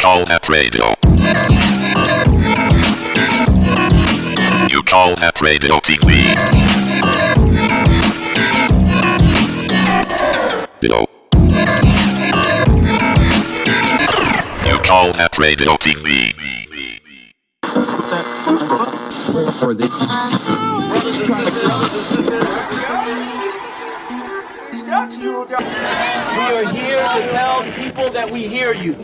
call that radio. You call that radio TV. No. You call that radio TV. We are here to tell people that we hear you.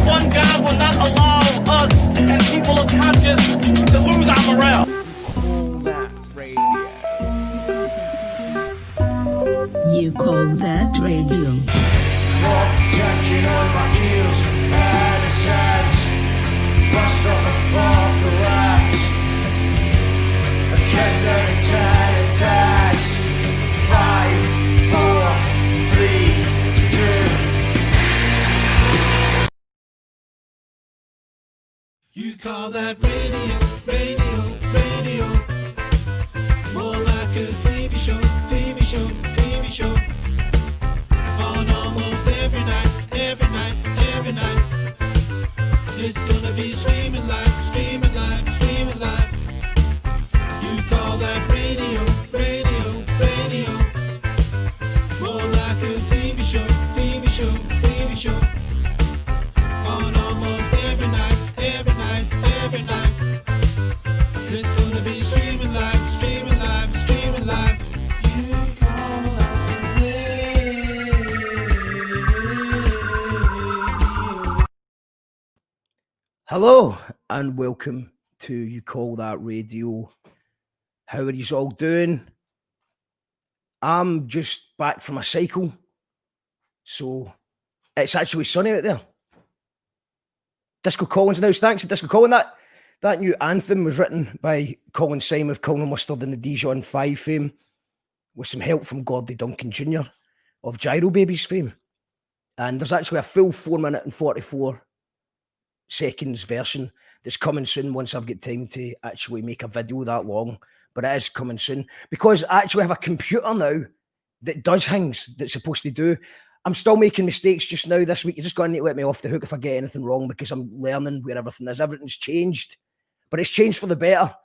One God will not allow us and people of conscience to lose our morale. You call that radio. Tucking on my heels, out of sight. Bust off a ball garage. I kept on a ties. 5, 4, 3, 2. You call that radio. More like a TV show. On almost every night. It's gonna be streaming live. You call that radio. More like a TV show. On almost every night. It's gonna be streaming live. You call that radio. Hello and welcome to You Call That Radio. How are you all doing? I'm just back from a cycle, so it's actually sunny out there. Disco Collins announced, thanks to Disco Collins. That new anthem was written by Colin Syme of Colin Mustard and the Dijon 5 fame, with some help from Gordie Duncan Jr. of Gyro Babies fame. And there's actually a full 4 minute and 44 seconds version that's coming soon once I've got time to actually make a video that long. But it is coming soon because I actually have a computer now that does things that's supposed to do. I'm still making mistakes just now this week. You're just going to need to let me off the hook if I get anything wrong because I'm learning where everything is. Everything's changed, but it's changed for the better.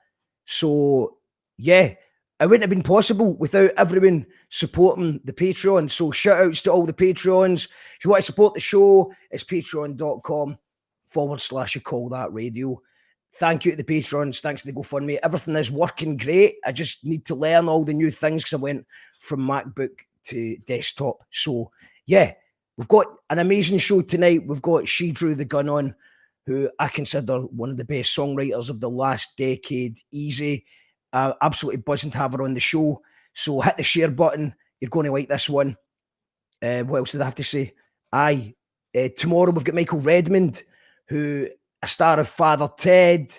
So, yeah, it wouldn't have been possible without everyone supporting the Patreon. So shout outs to all the Patreons. If you want to support the show, it's patreon.com/You Call That Radio. Thank you to the patrons. Thanks to the GoFundMe. Everything is working great. I just need to learn all the new things because I went from MacBook to desktop. So, yeah, we've got an amazing show tonight. We've got She Drew the Gun on, who I consider one of the best songwriters of the last decade. Easy. Absolutely buzzing to have her on the show. So hit the share button. You're going to like this one. What else did I have to say? Tomorrow we've got Michael Redmond, who a star of Father Ted.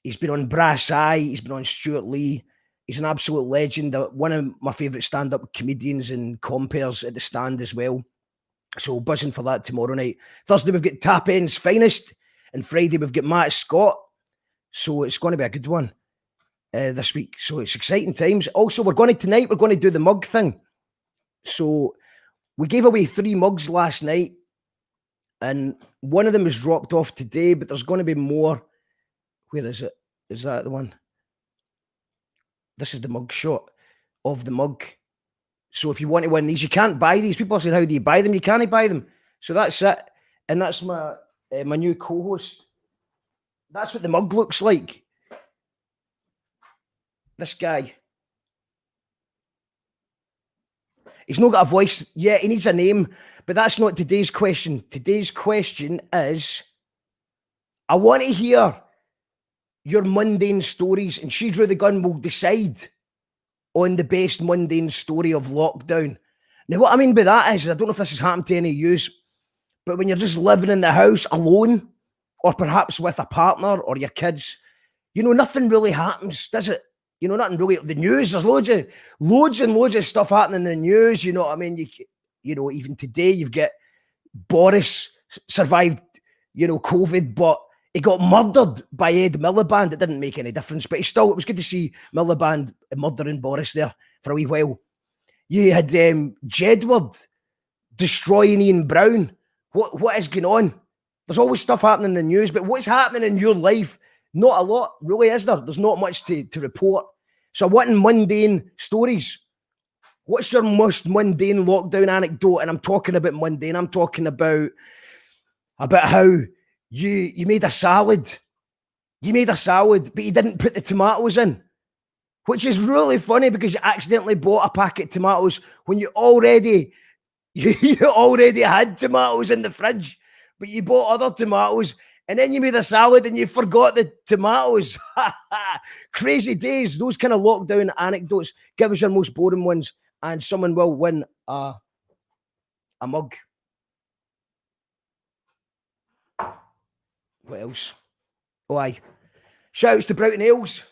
He's been on Brass Eye. He's been on Stuart Lee. He's an absolute legend. One of my favourite stand-up comedians and compares at the Stand as well. So buzzing for that tomorrow night. Thursday we've got Tap End's Finest. And Friday we've got Matt Scott. So it's going to be a good one this week. So it's exciting times. Also, we're going to do the mug thing. So we gave away 3 mugs last night. And one of them was dropped off today, but there's going to be more. Where is it? Is that the one? This is the mug shot of the mug. So if you want to win these, you can't buy these. People are saying, how do you buy them? You can't buy them. So that's it. And that's my new co-host. That's what the mug looks like. This guy. He's not got a voice yet. He needs a name. But that's not today's question. Today's question is, I want to hear your mundane stories, and She Drew the Gun will decide on the best mundane story of lockdown. Now, what I mean by that is, I don't know if this has happened to any of you, but when you're just living in the house alone, or perhaps with a partner or your kids, nothing really happens, does it? Nothing really. The news, there's loads and loads of stuff happening in the news, you know what I mean? Even today, you've got Boris survived, COVID, but he got murdered by Ed Miliband. It didn't make any difference, but it was good to see Miliband murdering Boris there for a wee while. You had Jedward destroying Ian Brown. What is going on? There's always stuff happening in the news, but what's happening in your life? Not a lot, really, is there? There's not much to report. So what in mundane stories? What's your most mundane lockdown anecdote? And I'm talking about mundane. I'm talking about how you made a salad. You made a salad, but you didn't put the tomatoes in, which is really funny because you accidentally bought a packet of tomatoes when you already had tomatoes in the fridge, but you bought other tomatoes. And then you made a salad and you forgot the tomatoes. Crazy days. Those kind of lockdown anecdotes. Give us your most boring ones and someone will win a mug. What else? Oh, aye. Shouts to Broughton Ales.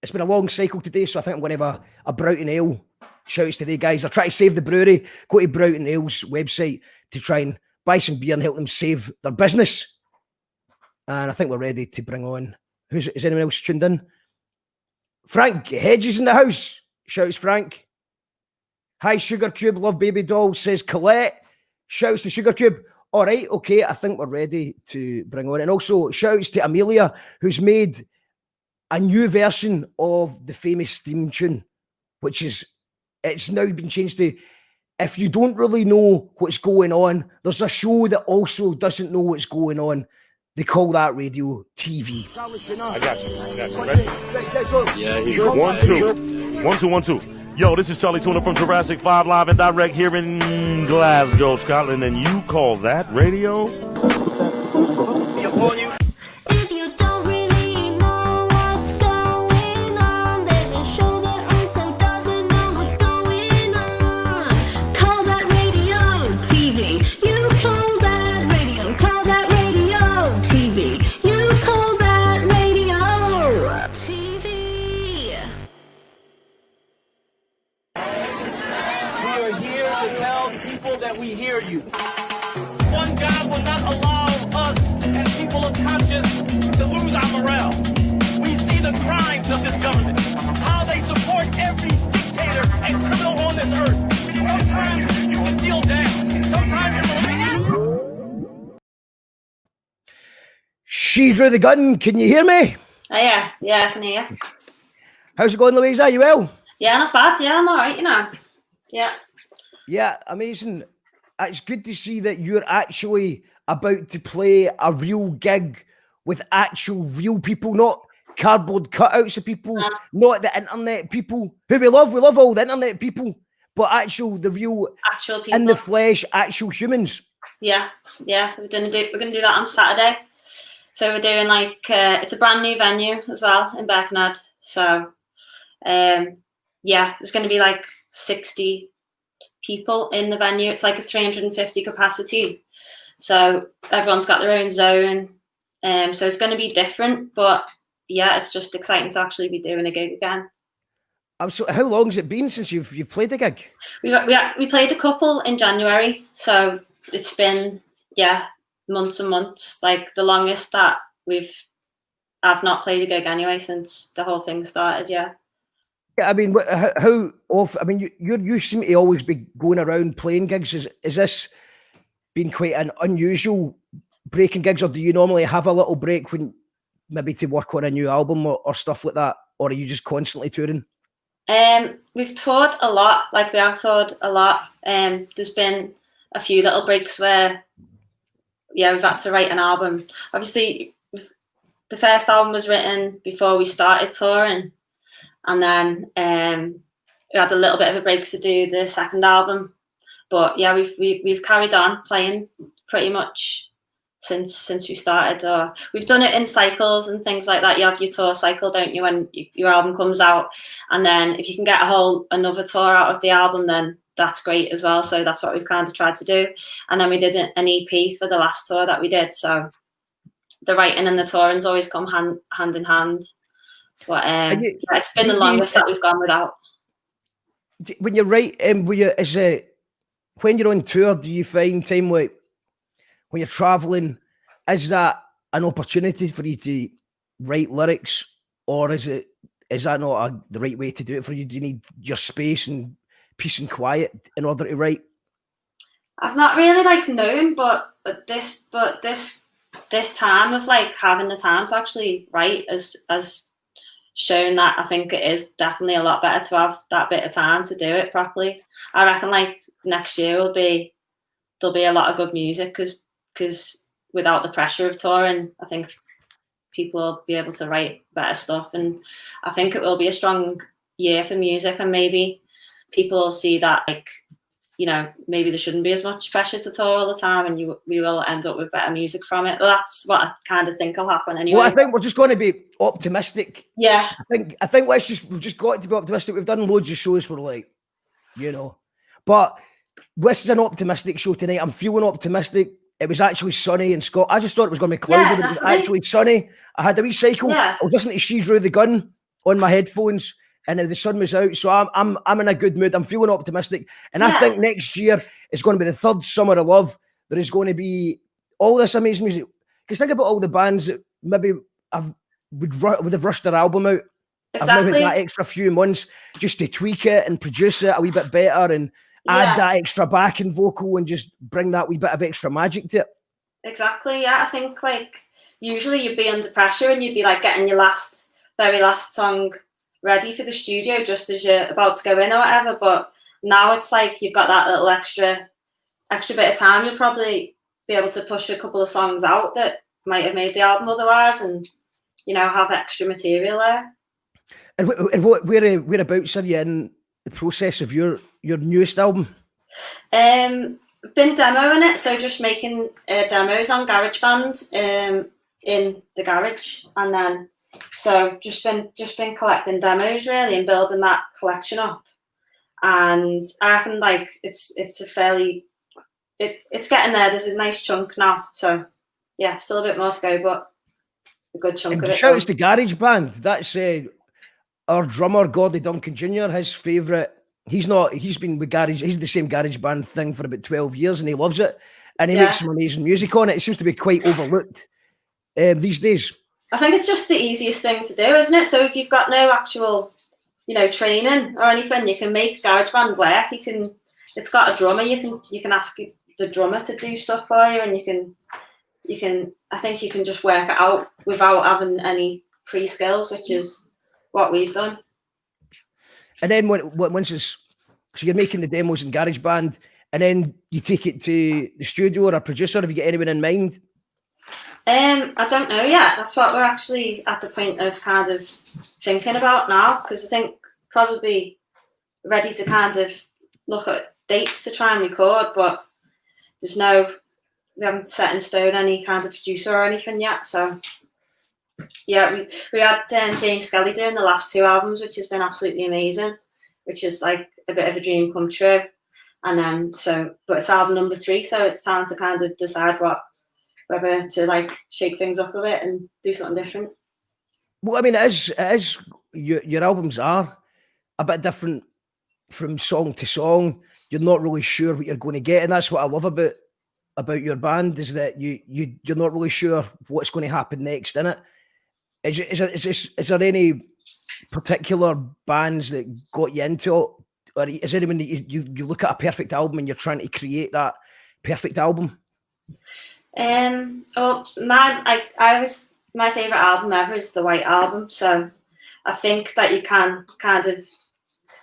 It's been a long cycle today, so I think I'm going to have a Broughton Ale. Shouts to the guys. They're trying to save the brewery. Go to Broughton Ales website to try and buy some beer and help them save their business. And I think we're ready to bring on. Is anyone else tuned in? Frank Hedges in the house. Shouts Frank. Hi, Sugar Cube. Love Baby Doll, says Colette. Shouts to Sugar Cube. All right, okay. I think we're ready to bring on. And also shouts to Amelia, who's made a new version of the famous theme tune, which is, it's now been changed to, if you don't really know what's going on, there's a show that also doesn't know what's going on. They call that radio TV. I got you. Ready? Yeah, 1, 2. 1, 2, 1, 2. Yo, this is Charlie Tuna from Jurassic 5 live and direct here in Glasgow, Scotland, and you call that radio? If you don't really know what's going on, there's a show that also doesn't know what's going on. Call that radio TV. You call that radio. Call that radio TV. You call that radio TV. We are here to tell the people that we hear you. One God will not allow us and people of conscience to lose our morale. We see the crimes of this government, how they support every dictator and criminal on this earth. Sometimes you can feel down. Sometimes you're She drew the gun. Can you hear me? Oh, yeah, I can hear you. How's it going, Louisa? Are you well? Yeah, not bad. Yeah, I'm all right, you know. Yeah. Yeah, amazing. It's good to see that you're actually about to play a real gig with actual real people, not cardboard cutouts of people, not the internet people who we love. We love all the internet people, but the real Actual people. in the flesh, actual humans. Yeah. We're gonna do that on Saturday. So we're doing it's a brand new venue as well in Birkenhead. So there's gonna be 60 people in the venue. It's a 350 capacity. So everyone's got their own zone. So it's going to be different, but yeah, it's just exciting to actually be doing a gig again. So how long has it been since you've played a gig? We played a couple in January. So it's been, months and months. The longest that I've not played a gig anyway since the whole thing started. Yeah. I mean, how often? I mean, you seem to always be going around playing gigs. Is this been quite an unusual breaking gigs, or do you normally have a little break when maybe to work on a new album or stuff like that, or are you just constantly touring? We've toured a lot. We have toured a lot. There's been a few little breaks where, we've had to write an album. Obviously, the first album was written before we started touring. And then we had a little bit of a break to do the second album, but yeah, we've carried on playing pretty much since we started. Or we've done it in cycles and things like that. You have your tour cycle, don't you, when your album comes out, and then if you can get another tour out of the album, then that's great as well. So that's what we've kind of tried to do. And then we did an EP for the last tour that we did. So the writing and the touring's always come hand in hand. But it's been the longest that we've gone without. When you write, when you're on tour, do you find time when you're traveling, is that an opportunity for you to write lyrics, or is that not the right way to do it for you? Do you need your space and peace and quiet in order to write? I've not really like known, but this time of like having the time to actually write has shown that I think it is definitely a lot better to have that bit of time to do it properly. I reckon like next year there'll be a lot of good music because without the pressure of touring, I think people will be able to write better stuff, and I think it will be a strong year for music, and maybe people will see that like, you know, maybe there shouldn't be as much pressure to tour all the time, and we will end up with better music from it. Well, that's what I kind of think will happen anyway. Well, I think we're just going to be optimistic. Yeah. I think we've just got to be optimistic. We've done loads of shows where like, you know, but this is an optimistic show tonight. I'm feeling optimistic. It was actually sunny in Scotland. I just thought it was going to be cloudy, but it was actually sunny. I had a wee cycle. Yeah. I was listening to She Drew the Gun on my headphones, and the sun was out. So I'm in a good mood. I'm feeling optimistic, and I think next year is going to be the third summer of love. There is going to be all this amazing music. Because think about all the bands that maybe would have rushed their album out. I've now had that extra few months just to tweak it and produce it a wee bit better and add that extra backing vocal and just bring that wee bit of extra magic to it. Exactly, yeah. I think like usually you'd be under pressure and you'd be like getting your very last song ready for the studio just as you're about to go in or whatever. But now it's like you've got that little extra bit of time. You'll probably be able to push a couple of songs out that might have made the album otherwise, and you know, have extra material there. And whereabouts are you in the process of your newest album? Been demoing it, so just making demos on GarageBand in the garage, and then so just been collecting demos really and building that collection up. And I reckon like it's a fairly it's getting there. There's a nice chunk now, so yeah, still a bit more to go, but a good chunk and of it. Shout outs to GarageBand. That's our drummer Gordie Duncan Jr. His favourite. He's been with Garage. He's the same GarageBand thing for about 12 years, and he loves it. And he makes some amazing music on it. It seems to be quite overlooked these days. I think it's just the easiest thing to do, isn't it? So if you've got no actual, you know, training or anything, you can make GarageBand work. It's got a drummer. You can ask the drummer to do stuff for you, and you can. I think you can just work it out without having any pre-skills, which is what we've done. And then once so you're making the demos in GarageBand, and then you take it to the studio or a producer. Have you got anyone in mind? I don't know yet. That's what we're actually at the point of kind of thinking about now, because I think probably ready to kind of look at dates to try and record, but we haven't set in stone any kind of producer or anything yet. So yeah, we had James Skelly doing the last two albums, which has been absolutely amazing, which is like a bit of a dream come true. And then but it's album number 3, so it's time to kind of decide whether to like shake things up a bit and do something different. Well, I mean, it is your albums are a bit different from song to song. You're not really sure what you're going to get, and that's what I love about your band, is that you're not really sure what's going to happen next in it. Is there any particular bands that got you into it, or is there anyone that you look at a perfect album and you're trying to create that perfect album? Well, my favorite album ever is the White Album, so I think that you can kind of,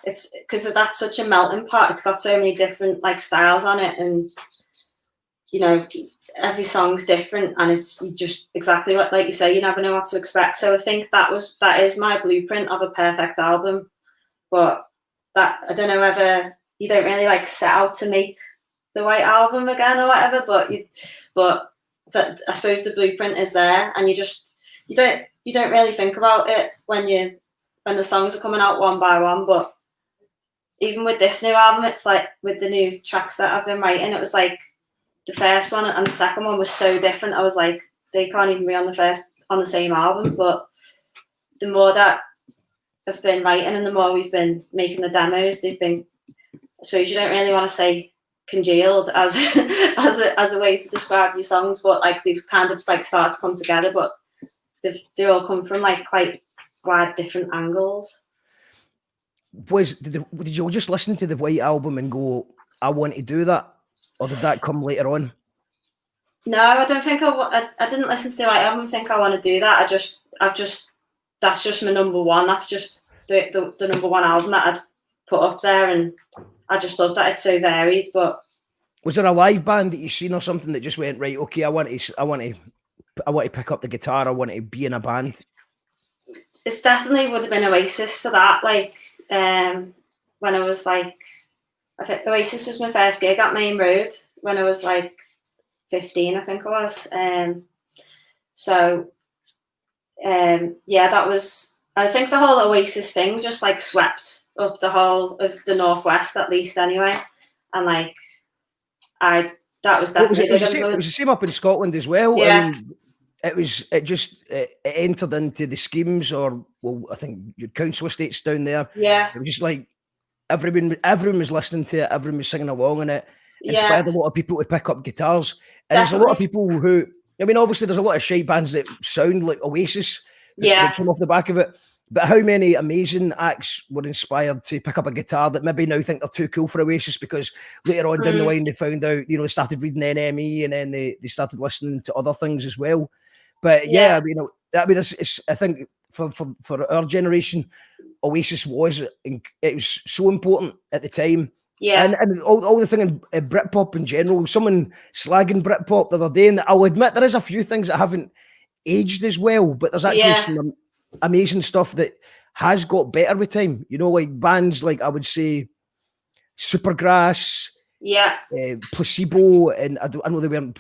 it's because that's such a melting pot. It's got so many different like styles on it, and you know, every song's different, and it's just exactly what, like you say, you never know what to expect. So I think that is my blueprint of a perfect album. But that, I don't know whether you don't really like set out to make the White Album again or whatever, but I suppose the blueprint is there, and you don't really think about it when the songs are coming out one by one. But even with this new album, it's like with the new tracks that I've been writing, it was like the first one and the second one was so different. I was like, they can't even be on the same album. But the more that I've been writing and the more we've been making the demos, they've been, I suppose you don't really want to say congealed as a way to describe your songs, but like they've kind of like started to come together, but they all come from like quite wide different angles. Did you just listen to the White Album and go, I want to do that? or did that come later on? No, I don't think I didn't listen to the White Album and think I want to do that. That's just my number one. That's just the number one album that I'd put up there, and I just love that it's so varied. But Was there a live band that you seen or something that just went, right, okay, I want to pick up the guitar, I want to be in a band? it's definitely would have been Oasis for that. Like when I was like, I think Oasis was my first gig at Main Road when I was like 15, I think it was. Yeah, that was, I think the whole Oasis thing just like swept up the whole of the Northwest, at least anyway. And like, that was definitely it was the same up in Scotland as well. Yeah. I mean, it entered into the schemes, or well, I think your council estates down there. Yeah. It was just like everyone was listening to it, everyone was singing along in it. Inspired a lot of people to pick up guitars. And there's a lot of people who, I mean, obviously there's a lot of shite bands that sound like Oasis that came off the back of it. But how many amazing acts were inspired to pick up a guitar that maybe now think they're too cool for Oasis because later on down the line they found out, they started reading NME and then they started listening to other things as well. But I think for our generation, Oasis was so important at the time. Yeah. And all the thing in Britpop in general, someone slagging Britpop the other day, and I'll admit there is a few things that haven't aged as well, but there's actually some amazing stuff that has got better with time. Like bands like, I would say, Supergrass, Placebo, and I know they weren't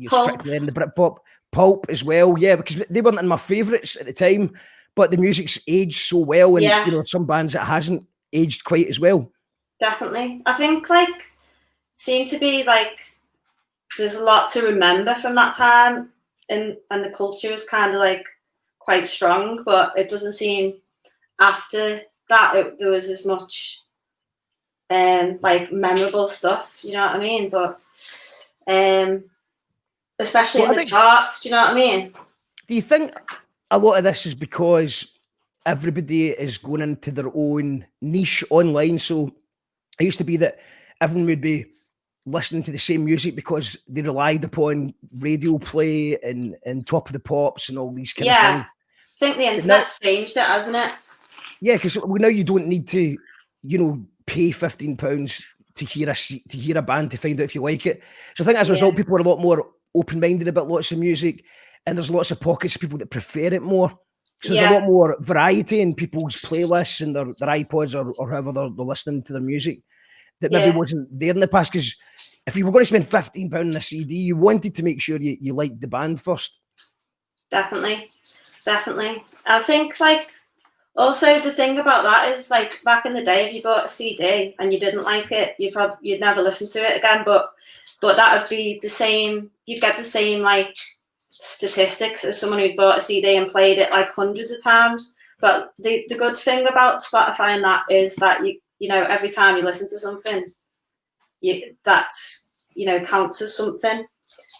strictly in the Britpop. Pulp as well, because they weren't in my favourites at the time, but the music's aged so well, and some bands it hasn't aged quite as well. Definitely. I think like seem to be like there's a lot to remember from that time, and the culture is kind of like quite strong, but it doesn't seem after that there was as much like memorable stuff, you know what I mean? But especially in the charts, do you know what I mean? Do you think a lot of this is because everybody is going into their own niche online? So it used to be that everyone would be listening to the same music because they relied upon radio play and Top of the Pops and all these kind of things. I think the internet's changed it, hasn't it? Yeah, because now you don't need to, pay £15 to hear a band to find out if you like it. So I think as a result, people are a lot more open-minded about lots of music, and there's lots of pockets of people that prefer it more. So there's a lot more variety in people's playlists and their iPods or however they're listening to their music that maybe wasn't there in the past. Because if you were going to spend £15 on a CD, you wanted to make sure you liked the band first. Definitely. I think like also the thing about that is like back in the day, if you bought a CD and you didn't like it, you'd never listen to it again. But that would be the same. You'd get the same like statistics as someone who bought a CD and played it like hundreds of times. But the good thing about Spotify and that is that you know every time you listen to something, that's counts as something.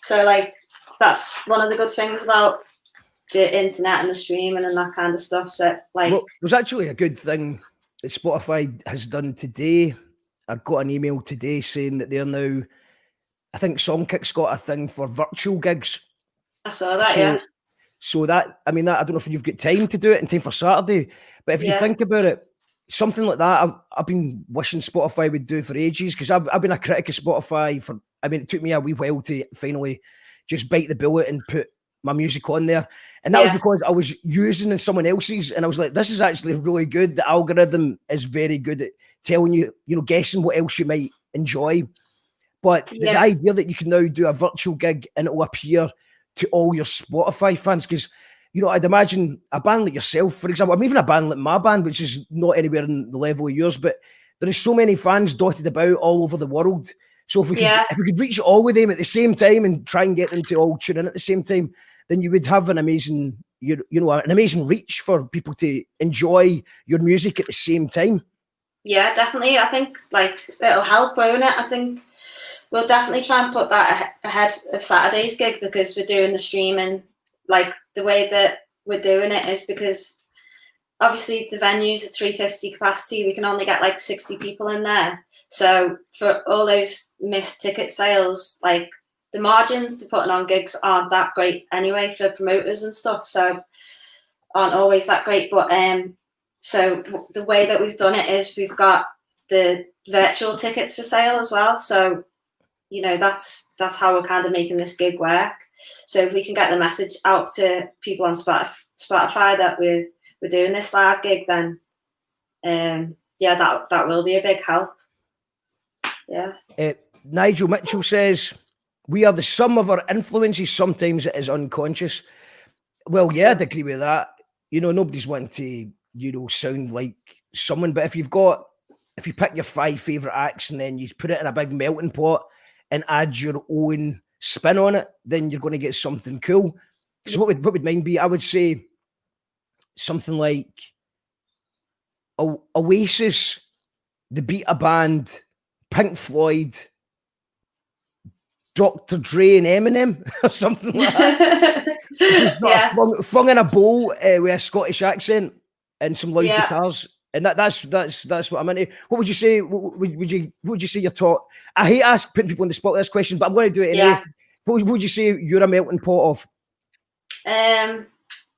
So like that's one of the good things about the internet and the streaming and that kind of stuff. So like, well, there's actually a good thing that Spotify has done today. I got an email today saying that they're now, I think Songkick's got a thing for virtual gigs. I saw that, So that, I mean, that I don't know if you've got time to do it in time for Saturday, but if you think about it, something like that, I've been wishing Spotify would do for ages, because I've been a critic of Spotify for, I mean, it took me a wee while to finally just bite the bullet and put my music on there. And that was because I was using someone else's, and I was like, this is actually really good. The algorithm is very good at telling you, guessing what else you might enjoy. But the idea that you can now do a virtual gig and it will appear to all your Spotify fans, because I'd imagine a band like yourself, for example, I'm even a band like my band, which is not anywhere in the level of yours, but there is so many fans dotted about all over the world. So if we could reach all of them at the same time and try and get them to all tune in at the same time, then you would have an amazing, an amazing reach for people to enjoy your music at the same time. Yeah, definitely. I think like it'll help, won't it? I think we'll definitely try and put that ahead of Saturday's gig, because we're doing the streaming. Like the way that we're doing it is because obviously the venue's at 350 capacity. We can only get like 60 people in there. So for all those missed ticket sales, like the margins to putting on gigs aren't that great anyway for promoters and stuff. So aren't always that great. But so the way that we've done it is we've got the virtual tickets for sale as well. So that's how we're kind of making this gig work. So if we can get the message out to people on Spotify that we're doing this live gig, then that will be a big help. Yeah. Nigel Mitchell says, we are the sum of our influences. Sometimes it is unconscious. Well, yeah, I'd agree with that. Nobody's wanting to, sound like someone, but if you pick your 5 favourite acts and then you put it in a big melting pot and add your own spin on it, then you're going to get something cool. So what would mine be? I would say something like Oasis, the Beta Band, Pink Floyd, Dr. Dre and Eminem, or something like that. Flung in a bowl with a Scottish accent and some loud guitars. And that's what I'm into. What would you say? What would you say your top? I hate putting people on the spot with this question, but I'm going to do it anyway. Yeah. What would you say you're a melting pot of?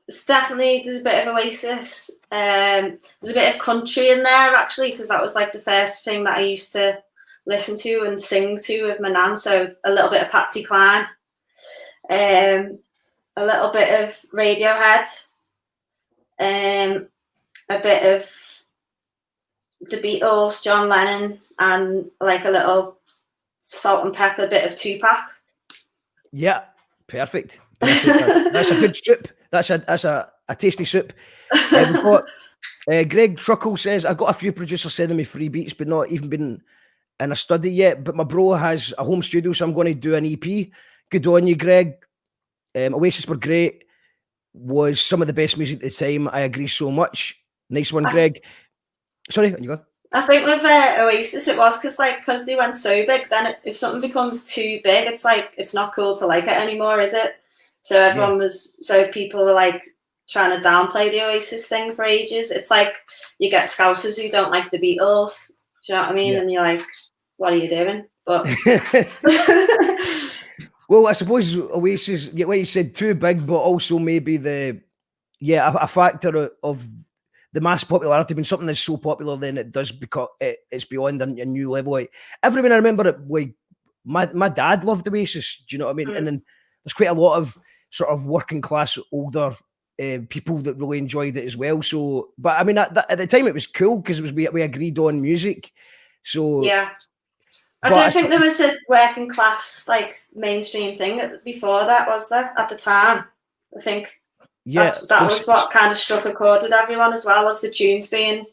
It's definitely, there's a bit of Oasis. There's a bit of country in there actually, because that was like the first thing that I used to listen to and sing to with my nan. So a little bit of Patsy Cline, a little bit of Radiohead, a bit of the Beatles, John Lennon, and like a little salt and pepper bit of Tupac. Yeah, perfect. That's a good soup. That's a tasty soup. Greg Truckle says, I got a few producers sending me free beats, but not even been in a study yet. But my bro has a home studio, so I'm going to do an EP. Good on you, Greg. Oasis were great. Was some of the best music at the time. I agree so much. Nice one, Greg. Sorry, on you go. I think with Oasis, it was because they went so big. Then if something becomes too big, it's like it's not cool to like it anymore, is it? So people were like trying to downplay the Oasis thing for ages. It's like you get Scousers who don't like the Beatles. Do you know what I mean? Yeah. And you're like, what are you doing? But well, I suppose Oasis, like you said, too big, but also maybe a factor of the mass popularity. When something is so popular, then it does become it's beyond a new level. Like, everyone I remember it, like my dad loved Oasis. Do you know what I mean? And then there's quite a lot of sort of working class older people that really enjoyed it as well. So, but I mean, at the time it was cool because we agreed on music. So yeah, I don't think there was a working class like mainstream thing before that, was there? At the time, I think. Yeah, that was what kind of struck a chord with everyone, as well as the tunes being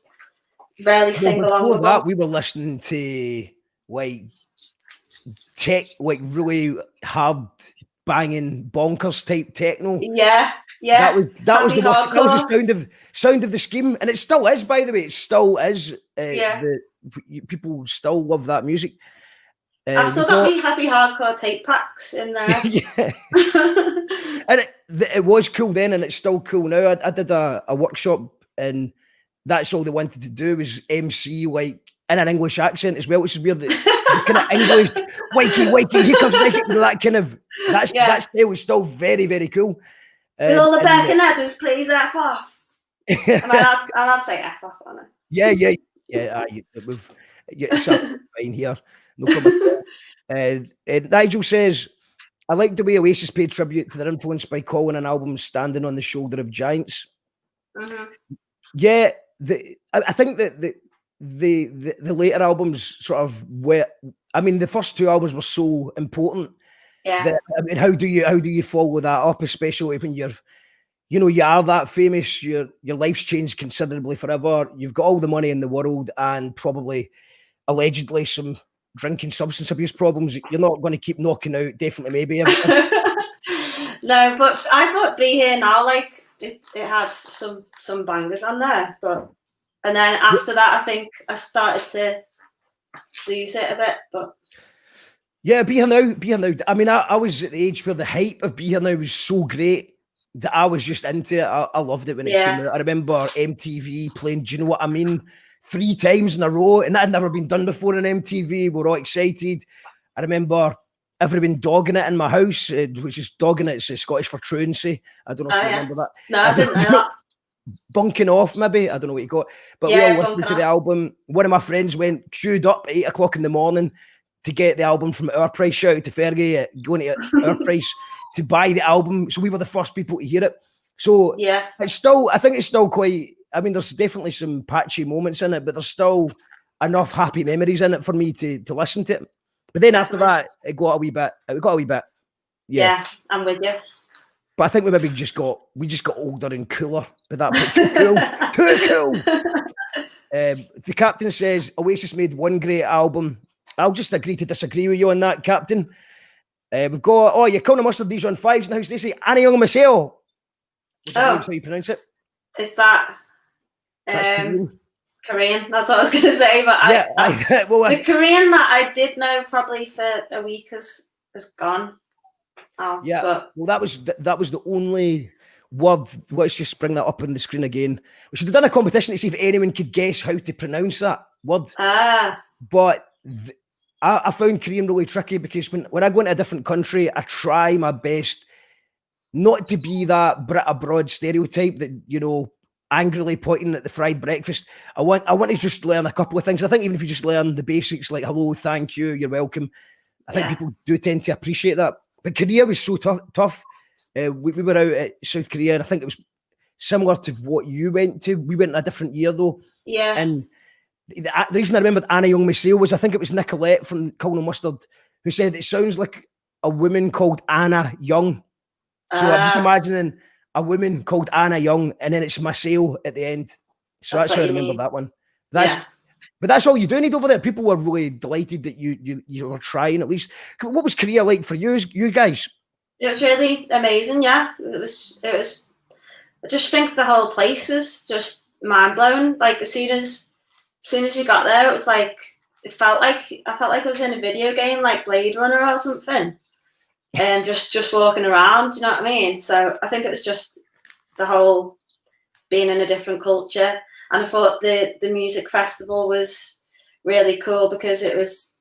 really sing-along. Before that, we were listening to like really hard banging bonkers type techno. Yeah. That was the sound of the Scheme, and it still is. By the way, it still is. People still love that music. I've still got me happy hardcore tape packs in there. Yeah. And it was cool then, and it's still cool now. I did a workshop, and that's all they wanted to do was MC like in an English accent as well, which is weird. That kind of English, wakey, here comes Nicky, that kind of that style is still very, very cool. With all the back and headers, please F off. Am I allowed to say F off on it? Yeah. It's fine here. No problem. Nigel says, I like the way Oasis paid tribute to their influence by calling an album Standing on the Shoulder of Giants. Mm-hmm. Yeah, I think that the later albums sort of the first 2 albums were so important. Yeah. How do you follow that up, especially when you are that famous, your life's changed considerably forever. You've got all the money in the world and probably allegedly some drinking substance abuse problems. You're not going to keep knocking out definitely maybe. No, but I thought Be Here Now, like it had some bangers on there, and then after that I think I started to lose it a bit. But yeah, Be Here Now. I mean, I was at the age where the hype of Be Here Now was so great that I was just into it. I loved it when it came out. I remember MTV playing Do You Know What I Mean 3 times in a row, and that had never been done before on MTV. We're all excited. I remember everyone dogging it in my house, which is dogging it's Scottish for truancy. I don't know if you remember that. No, I didn't know that. Bunking off, maybe. I don't know what you got. But we all listened to the album. One of my friends went queued up at 8 o'clock in the morning to get the album from Our Price. Shout out to Fergie going to Our Price to buy the album. So we were the first people to hear it. So it's still, I think it's still quite, I mean, there's definitely some patchy moments in it, but there's still enough happy memories in it for me to listen to it. But then after that, it got a wee bit. Yeah, I'm with you. But I think we maybe just got older and cooler. But that too cool. The captain says Oasis made one great album. I'll just agree to disagree with you on that, Captain. We've got you're calling mustard these on 5s now. They say Annie Young Michelle. That's how you pronounce it. Is that Korean? That's what I was going to say. But the Korean that I did know probably for a week is gone. Oh, yeah. But... Well, that was the only word. Let's just bring that up on the screen again. We should have done a competition to see if anyone could guess how to pronounce that word. But I found Korean really tricky because when I go into a different country, I try my best not to be that Brit abroad stereotype that, you know, angrily pointing at the fried breakfast. I want to just learn a couple of things. I think even if you just learn the basics like hello, thank you, you're welcome, I think people do tend to appreciate that. But Korea was so tough. We were out at South Korea, and I think it was similar to what you went to. We went in a different year though. Yeah. And the reason I remembered Anna Young Michelle was I think it was Nicolette from Colonel Mustard who said it sounds like a woman called Anna Young. So I'm just imagining a woman called Anna Young, and then it's Michelle at the end. So that's how I remember that one. But that's all you do need over there. People were really delighted that you were trying at least. What was Korea like for you guys? It was really amazing. Yeah, it was. I just think the whole place was just mind blowing. Like as soon as we got there, it was like I felt like I was in a video game, like Blade Runner or something. And just walking around, you know what I mean? So I think it was just the whole being in a different culture. And I thought the music festival was really cool because it was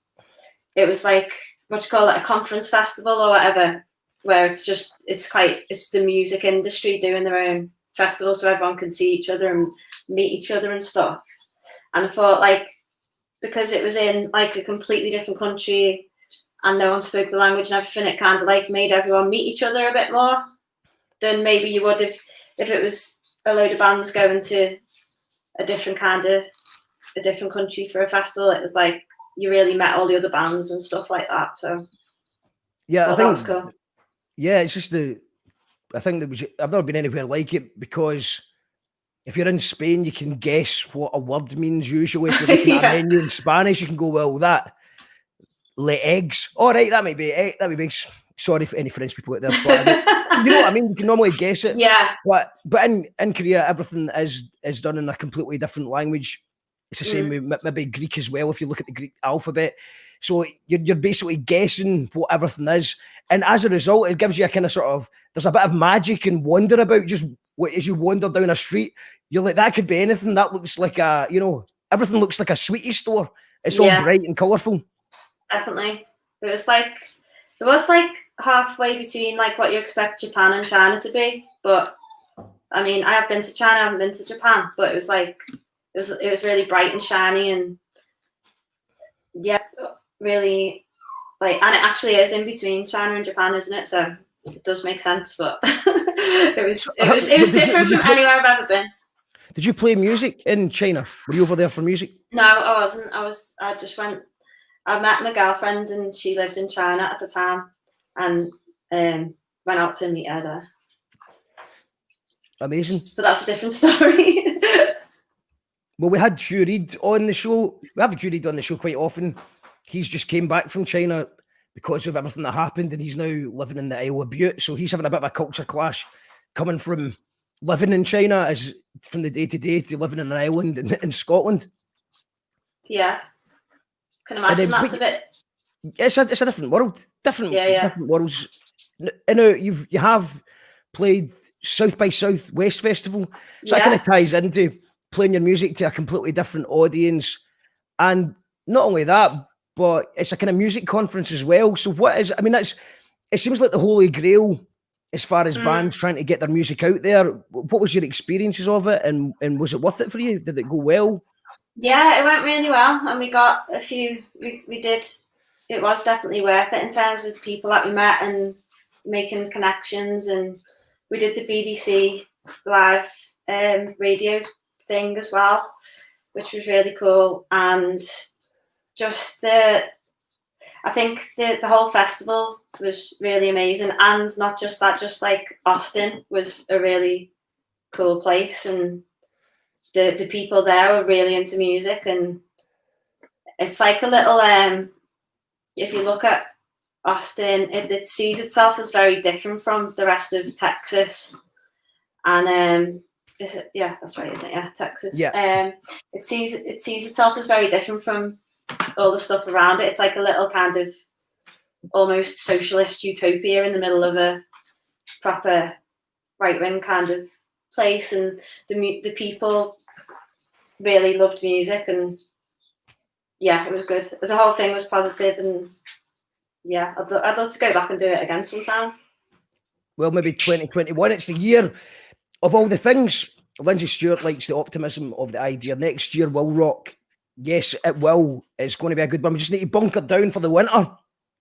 like, what you call it, a conference festival or whatever, where it's the music industry doing their own festival so everyone can see each other and meet each other and stuff. And I thought like, because it was in like a completely different country and no one spoke the language and everything, it kind of like made everyone meet each other a bit more than maybe you would if it was a load of bands going to a different country for a festival. It was like you really met all the other bands and stuff like that. So yeah, I think that was cool. Yeah, it's just I think I've never been anywhere like it because if you're in Spain, you can guess what a word means usually. If you're looking at a menu in Spanish, you can go, well, that le eggs. All right, that might be eggs. Sorry for any French people out there. But you know what I mean? You can normally guess it. Yeah. But in Korea, everything is done in a completely different language. It's the same with maybe Greek as well, if you look at the Greek alphabet. So you're basically guessing what everything is. And as a result, it gives you a kind of sort of, there's a bit of magic and wonder about just as you wander down a street. You're like, that could be anything. That looks like everything looks like a sweetie store. It's all bright and colourful. Definitely. It was like halfway between like what you expect Japan and China to be. But I mean, I have been to China, I haven't been to Japan, but it was like, it was really bright and shiny and really like, and it actually is in between China and Japan, isn't it? So it does make sense, but it was different from anywhere I've ever been. Did you play music in China? Were you over there for music? No, I wasn't. I met my girlfriend and she lived in China at the time and went out to meet her there. Amazing. But that's a different story. Well, we had Hugh Reid on the show. We have Hugh Reid on the show quite often. He's just came back from China because of everything that happened, and he's now living in the Isle of Bute. So he's having a bit of a culture clash coming from living in China as from the day to living in an island in Scotland. Yeah. Can imagine that's a bit... It's a different world. Different worlds. You know, you have played South by Southwest Festival. So that kind of ties into... playing your music to a completely different audience. And not only that, but it's a kind of music conference as well. So it seems like the holy grail as far as bands trying to get their music out there. What was your experiences of it, and was it worth it for you? Did it go well? Yeah, it went really well, and we got a few. We did. It was definitely worth it in terms of the people that we met and making connections. And we did the BBC live radio thing as well, which was really cool. And just I think the whole festival was really amazing, and not just that, just like Austin was a really cool place, and the people there were really into music. And it's like a little if you look at Austin, it sees itself as very different from the rest of Texas. And is it? Yeah, that's right, isn't it? Yeah, Texas. Yeah. It sees itself as very different from all the stuff around it. It's like a little kind of almost socialist utopia in the middle of a proper right-wing kind of place. And the people really loved music, and yeah, it was good. The whole thing was positive, and yeah, I'd love to go back and do it again sometime. Well, maybe 2021. It's the year of all the things. Lindsay Stewart likes the optimism of the idea. Next year will rock. Yes, it will. It's going to be a good one. We just need to bunker down for the winter.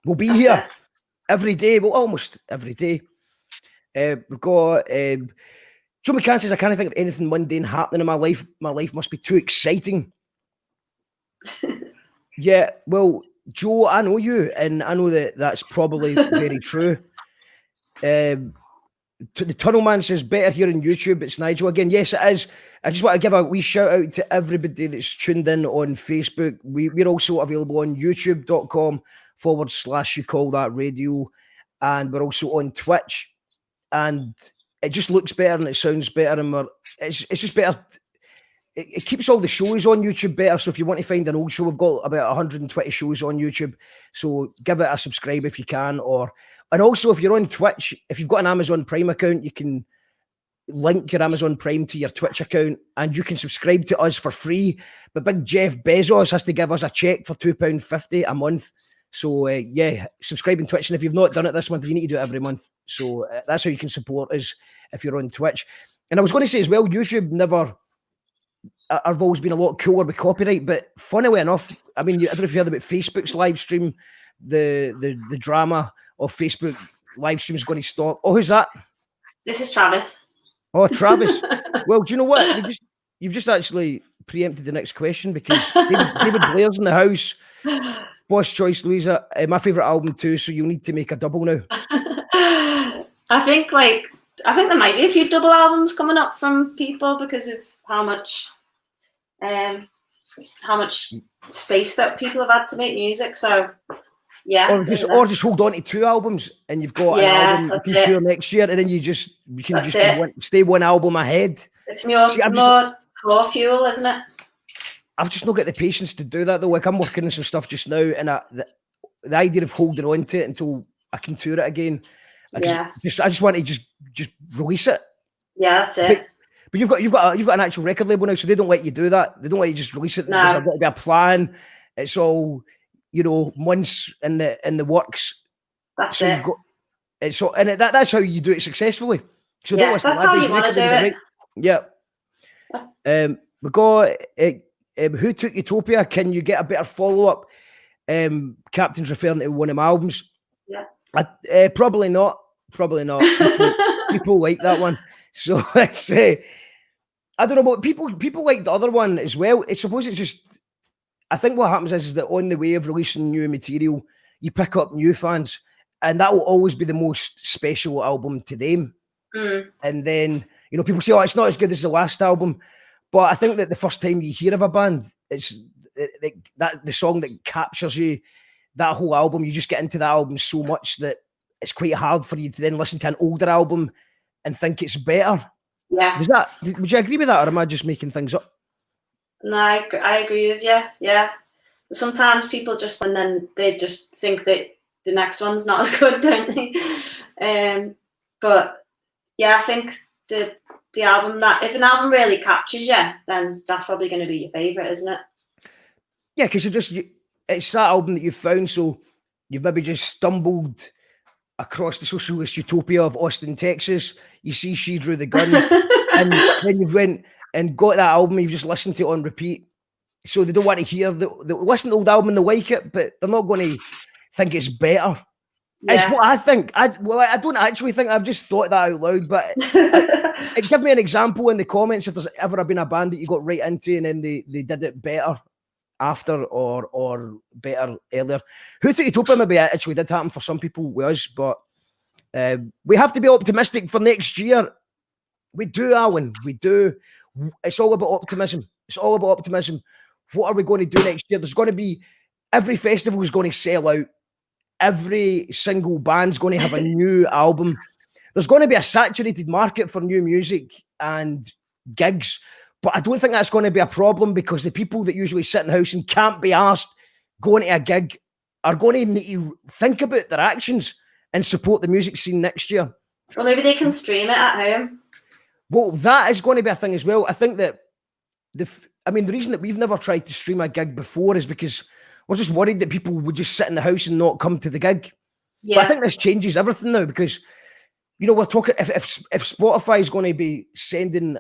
We'll be here every day. Well, almost every day. We've got Joe McCann says, I can't think of anything mundane happening in my life. My life must be too exciting. Yeah, well, Joe, I know you, and I know that that's probably very true. The Tunnel Man says, better here on YouTube. It's Nigel again. Yes, it is. I just want to give a wee shout out to everybody that's tuned in on Facebook. We're also available on youtube.com/You Call That Radio. And we're also on Twitch. And it just looks better and it sounds better. And it's just better. It keeps all the shows on YouTube better. So if you want to find an old show, we've got about 120 shows on YouTube. So give it a subscribe if you can. And also, if you're on Twitch, if you've got an Amazon Prime account, you can link your Amazon Prime to your Twitch account and you can subscribe to us for free. But big Jeff Bezos has to give us a check for £2.50 a month. So, yeah, subscribe on Twitch. And if you've not done it this month, you need to do it every month. So that's how you can support us if you're on Twitch. And I was going to say as well, YouTube I've always been a lot cooler with copyright, but funnily enough, I mean, I don't know if you heard about Facebook's live stream, the drama of Facebook live stream is going to stop. Oh, who's that? This is Travis. Oh, Travis. Well, do you know what? You've just actually preempted the next question, because David Blair's in the house. Boss Choice, Louisa. My favourite album too, so you'll need to make a double now. I think there might be a few double albums coming up from people because of how much space that people have had to make music. So yeah, or just hold on to 2 albums and you've got an album to tour next year, and then you can stay one album ahead. It's more tour fuel, isn't it? I've just not got the patience to do that though. Like, I'm working on some stuff just now, and the idea of holding on to it until I can tour it again. I just want to just release it. Yeah, that's it. But you've got an actual record label now, so they don't let you do that. They don't let you just release it. No. There's got to be a plan. It's all, months in the works. That's it. That's how you do it successfully. So yeah, that's how you want to do it. Yeah. We got Who Took Utopia? Can you get a better follow up? Captain's referring to one of my albums. Yeah. Probably not. People like that one. So let's I don't know, but people like the other one as well. I suppose it's just, I think what happens is that on the way of releasing new material, you pick up new fans, and that will always be the most special album to them. And then, people say, oh, it's not as good as the last album. But I think that the first time you hear of a band, it's the song that captures you, that whole album, you just get into that album so much that it's quite hard for you to then listen to an older album and think it's better. Yeah. Would you agree with that, or am I just making things up? No, I agree with you. Yeah. Sometimes people and then they just think that the next one's not as good, don't they? But yeah, I think the the album that if an album really captures you, then that's probably going to be your favourite, isn't it? Yeah, because it's that album that you've found, so you've maybe just stumbled across the socialist utopia of Austin, Texas. You see She Drew the Gun, and then you've went and got that album, you've just listened to it on repeat. So they don't want to hear they listen to the old album and they like it, but they're not going to think it's better. Yeah. It's what I think. I don't actually think, I've just thought that out loud, but give me an example in the comments if there's ever been a band that you got right into and then they did it better after or better earlier. Who to Utopia maybe actually did happen for some people with us, but we have to be optimistic for next year. We do, Alan. We do. It's all about optimism. It's all about optimism. What are we going to do next year? There's going to be, every festival is going to sell out. Every single band's going to have a new album. There's going to be a saturated market for new music and gigs, but I don't think that's going to be a problem because the people that usually sit in the house and can't be asked going to a gig are going to need to think about their actions and support the music scene next year. Well, maybe they can stream it at home. Well, that is going to be a thing as well. I think that the reason that we've never tried to stream a gig before is because we're just worried that people would just sit in the house and not come to the gig. Yeah. But I think this changes everything now because, we're talking, if Spotify is going to be sending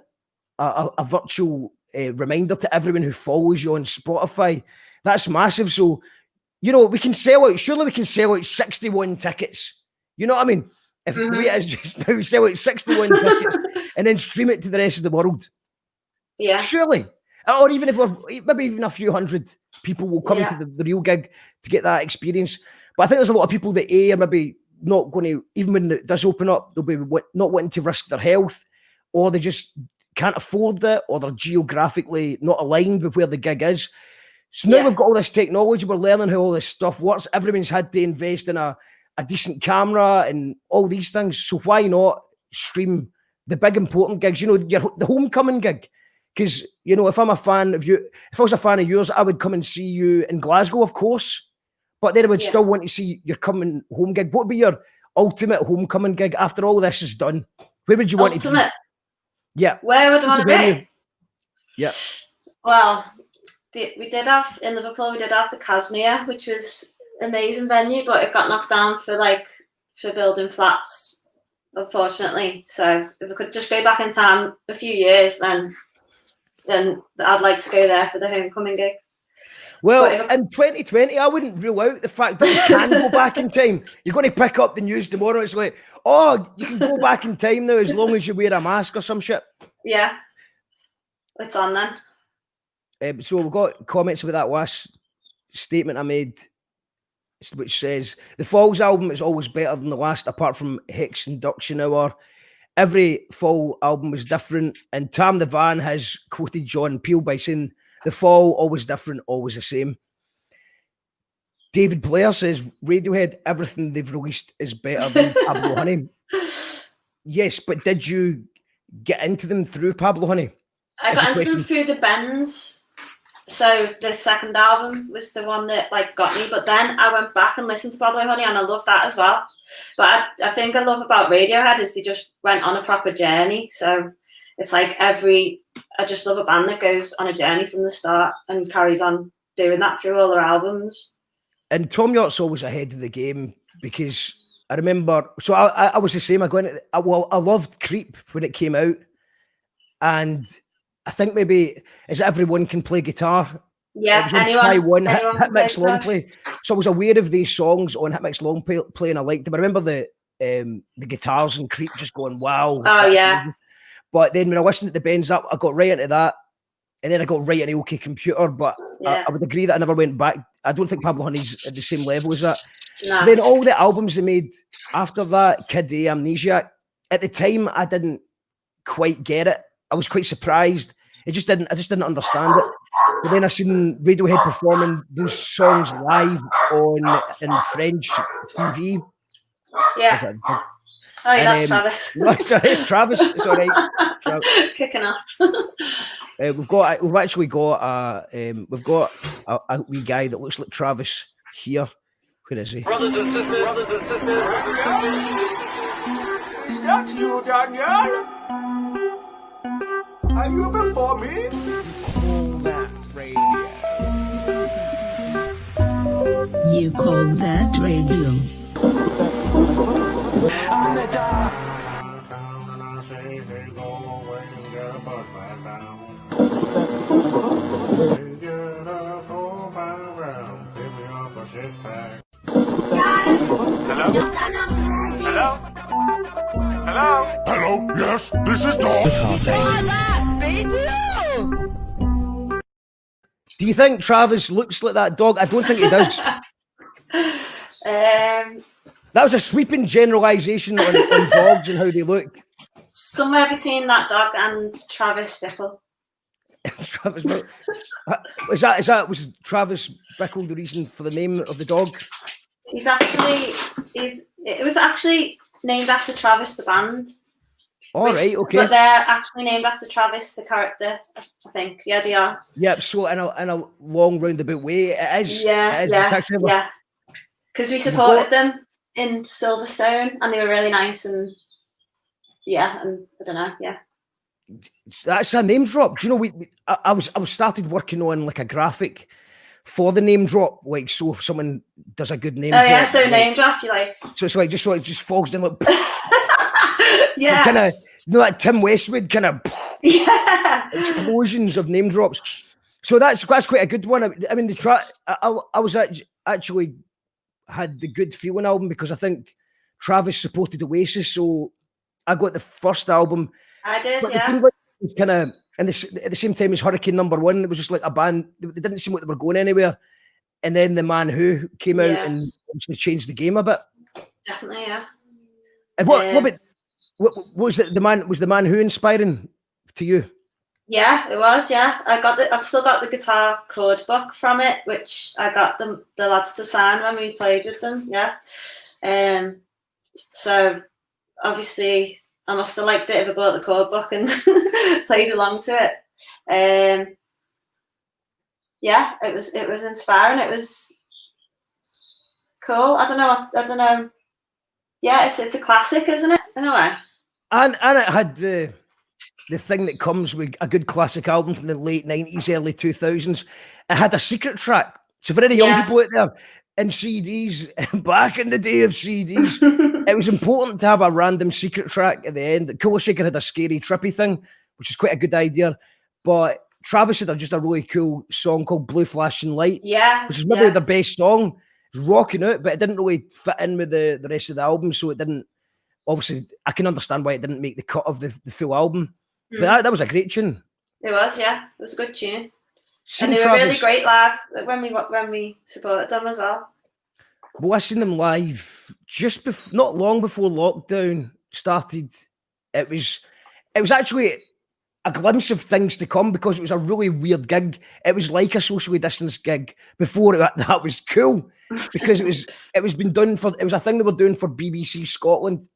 a virtual reminder to everyone who follows you on Spotify, that's massive. So, we can sell out, surely we can sell out 61 tickets. You know what I mean? If the way it is just now, we sell out 61 tickets and then stream it to the rest of the world. Yeah. Surely. Or even if maybe even a few hundred people will come to the real gig to get that experience. But I think there's a lot of people that are maybe not going to, even when it does open up, they'll be not wanting to risk their health, or they just can't afford it, or they're geographically not aligned with where the gig is. So now we've got all this technology, we're learning how all this stuff works. Everyone's had to invest in a decent camera and all these things. So why not stream the big important gigs? The homecoming gig. Because, if I'm a fan of you, if I was a fan of yours, I would come and see you in Glasgow, of course. But then I would still want to see your coming home gig. What would be your ultimate homecoming gig after all this is done? Where would you want to be? Yeah. Where would I want to be? Yeah. Well, we did have, in Liverpool, we did have the Casimir, which was an amazing venue, but it got knocked down for building flats, unfortunately. So if we could just go back in time a few years, then I'd like to go there for the homecoming gig. Well, in 2020, I wouldn't rule out the fact that you can go back in time. You're going to pick up the news tomorrow. It's like, oh, you can go back in time now as long as you wear a mask or some shit. Yeah. It's on then. So we've got comments about that last statement I made, which says, the Falls album is always better than the last, apart from Hex Induction Hour. Every Fall album was different, and Tam the Van has quoted John Peel by saying, the Fall, always different, always the same. David Blair says, Radiohead, everything they've released is better than Pablo Honey. Yes, but did you get into them through Pablo Honey? I got into them through the Bends. So the second album was the one that got me, but then I went back and listened to Pablo Honey and I loved that as well. But I think I love about Radiohead is they just went on a proper journey. So it's I just love a band that goes on a journey from the start and carries on doing that through all their albums. And Tom York's always ahead of the game because I remember, so I was the same. I loved Creep when it came out, and I think maybe is Everyone Can Play Guitar. Yeah, it was on anyone Hit Mix Long Play. So I was aware of these songs on Hit Mix Long Play, and I liked them. I remember the guitars and Creep just going, wow. Oh yeah. But then when I listened to the Bends Up, I got right into that, and then I got right into OK Computer. But I would agree that I never went back. I don't think Pablo Honey's at the same level as that. Nah. Then all the albums they made after that, Kid A, Amnesiac, at the time I didn't quite get it. I was quite surprised. I just didn't understand it. But then I seen Radiohead performing those songs live in French TV. Yeah. Sorry, that's Travis. No, sorry, it's Travis. It's all right. Kicking off. We've actually got a wee guy that looks like Travis here. Where is he? Brothers and sisters. Is that you, Daniel? Are you before me? Call that radio. You call that radio. Hello, yes, this is Dog. Do you think Travis looks like that dog? I don't think he does. That was a sweeping generalisation on dogs and how they look. Somewhere between that dog and Travis Bickle. Travis Bickle. Was Travis Bickle the reason for the name of the dog? It was actually named after Travis the band. All right, okay. But they're actually named after Travis the character, I think. Yeah, they are. Yep. So in a long roundabout way, it is. Yeah. Because we supported them in Silverstone, and they were really nice, and I don't know, That's a name drop. Do you know I was started working on like a graphic for the name drop, like so if someone does a good name drop. Oh yeah, so like, name drop you like. So it's like it just falls down like yeah. Kind of that Tim Westwood kind of explosions of name drops. So that's quite a good one. I mean the track I was actually had the Good Feeling album because I think Travis supported Oasis, so I got the first album. I did, but yeah. Kind of at the same time as Hurricane #1, it was just like a band. They didn't seem like they were going anywhere. And then The Man Who came out and actually changed the game a bit. Definitely, yeah. And what was it? Was The Man Who inspiring to you? Yeah, it was. Yeah, I've still got the guitar chord book from it, which I got the lads to sign when we played with them. Yeah, so obviously I must have liked it if I bought the chord book and played along to it. Yeah, it was inspiring. It was cool. I don't know. Yeah, it's a classic, isn't it? In a way. And it had the thing that comes with a good classic album from the late 90s, early 2000s. It had a secret track. So for any young people out there, in CDs, back in the day of CDs, it was important to have a random secret track at the end. Cooler Shaker had a scary, trippy thing, which is quite a good idea. But Travis had just a really cool song called Blue Flashing Light. Yeah. Which is maybe the best song. It was rocking out, but it didn't really fit in with the rest of the album. So it didn't, obviously, I can understand why it didn't make the cut of the full album. But that was a great tune. It was, yeah. It was a good tune. And they were really great live when we supported them as well. Well, I seen them live just not long before lockdown started. It was actually a glimpse of things to come because it was a really weird gig. It was like a socially distanced gig before that was cool because it was a thing they were doing for BBC Scotland.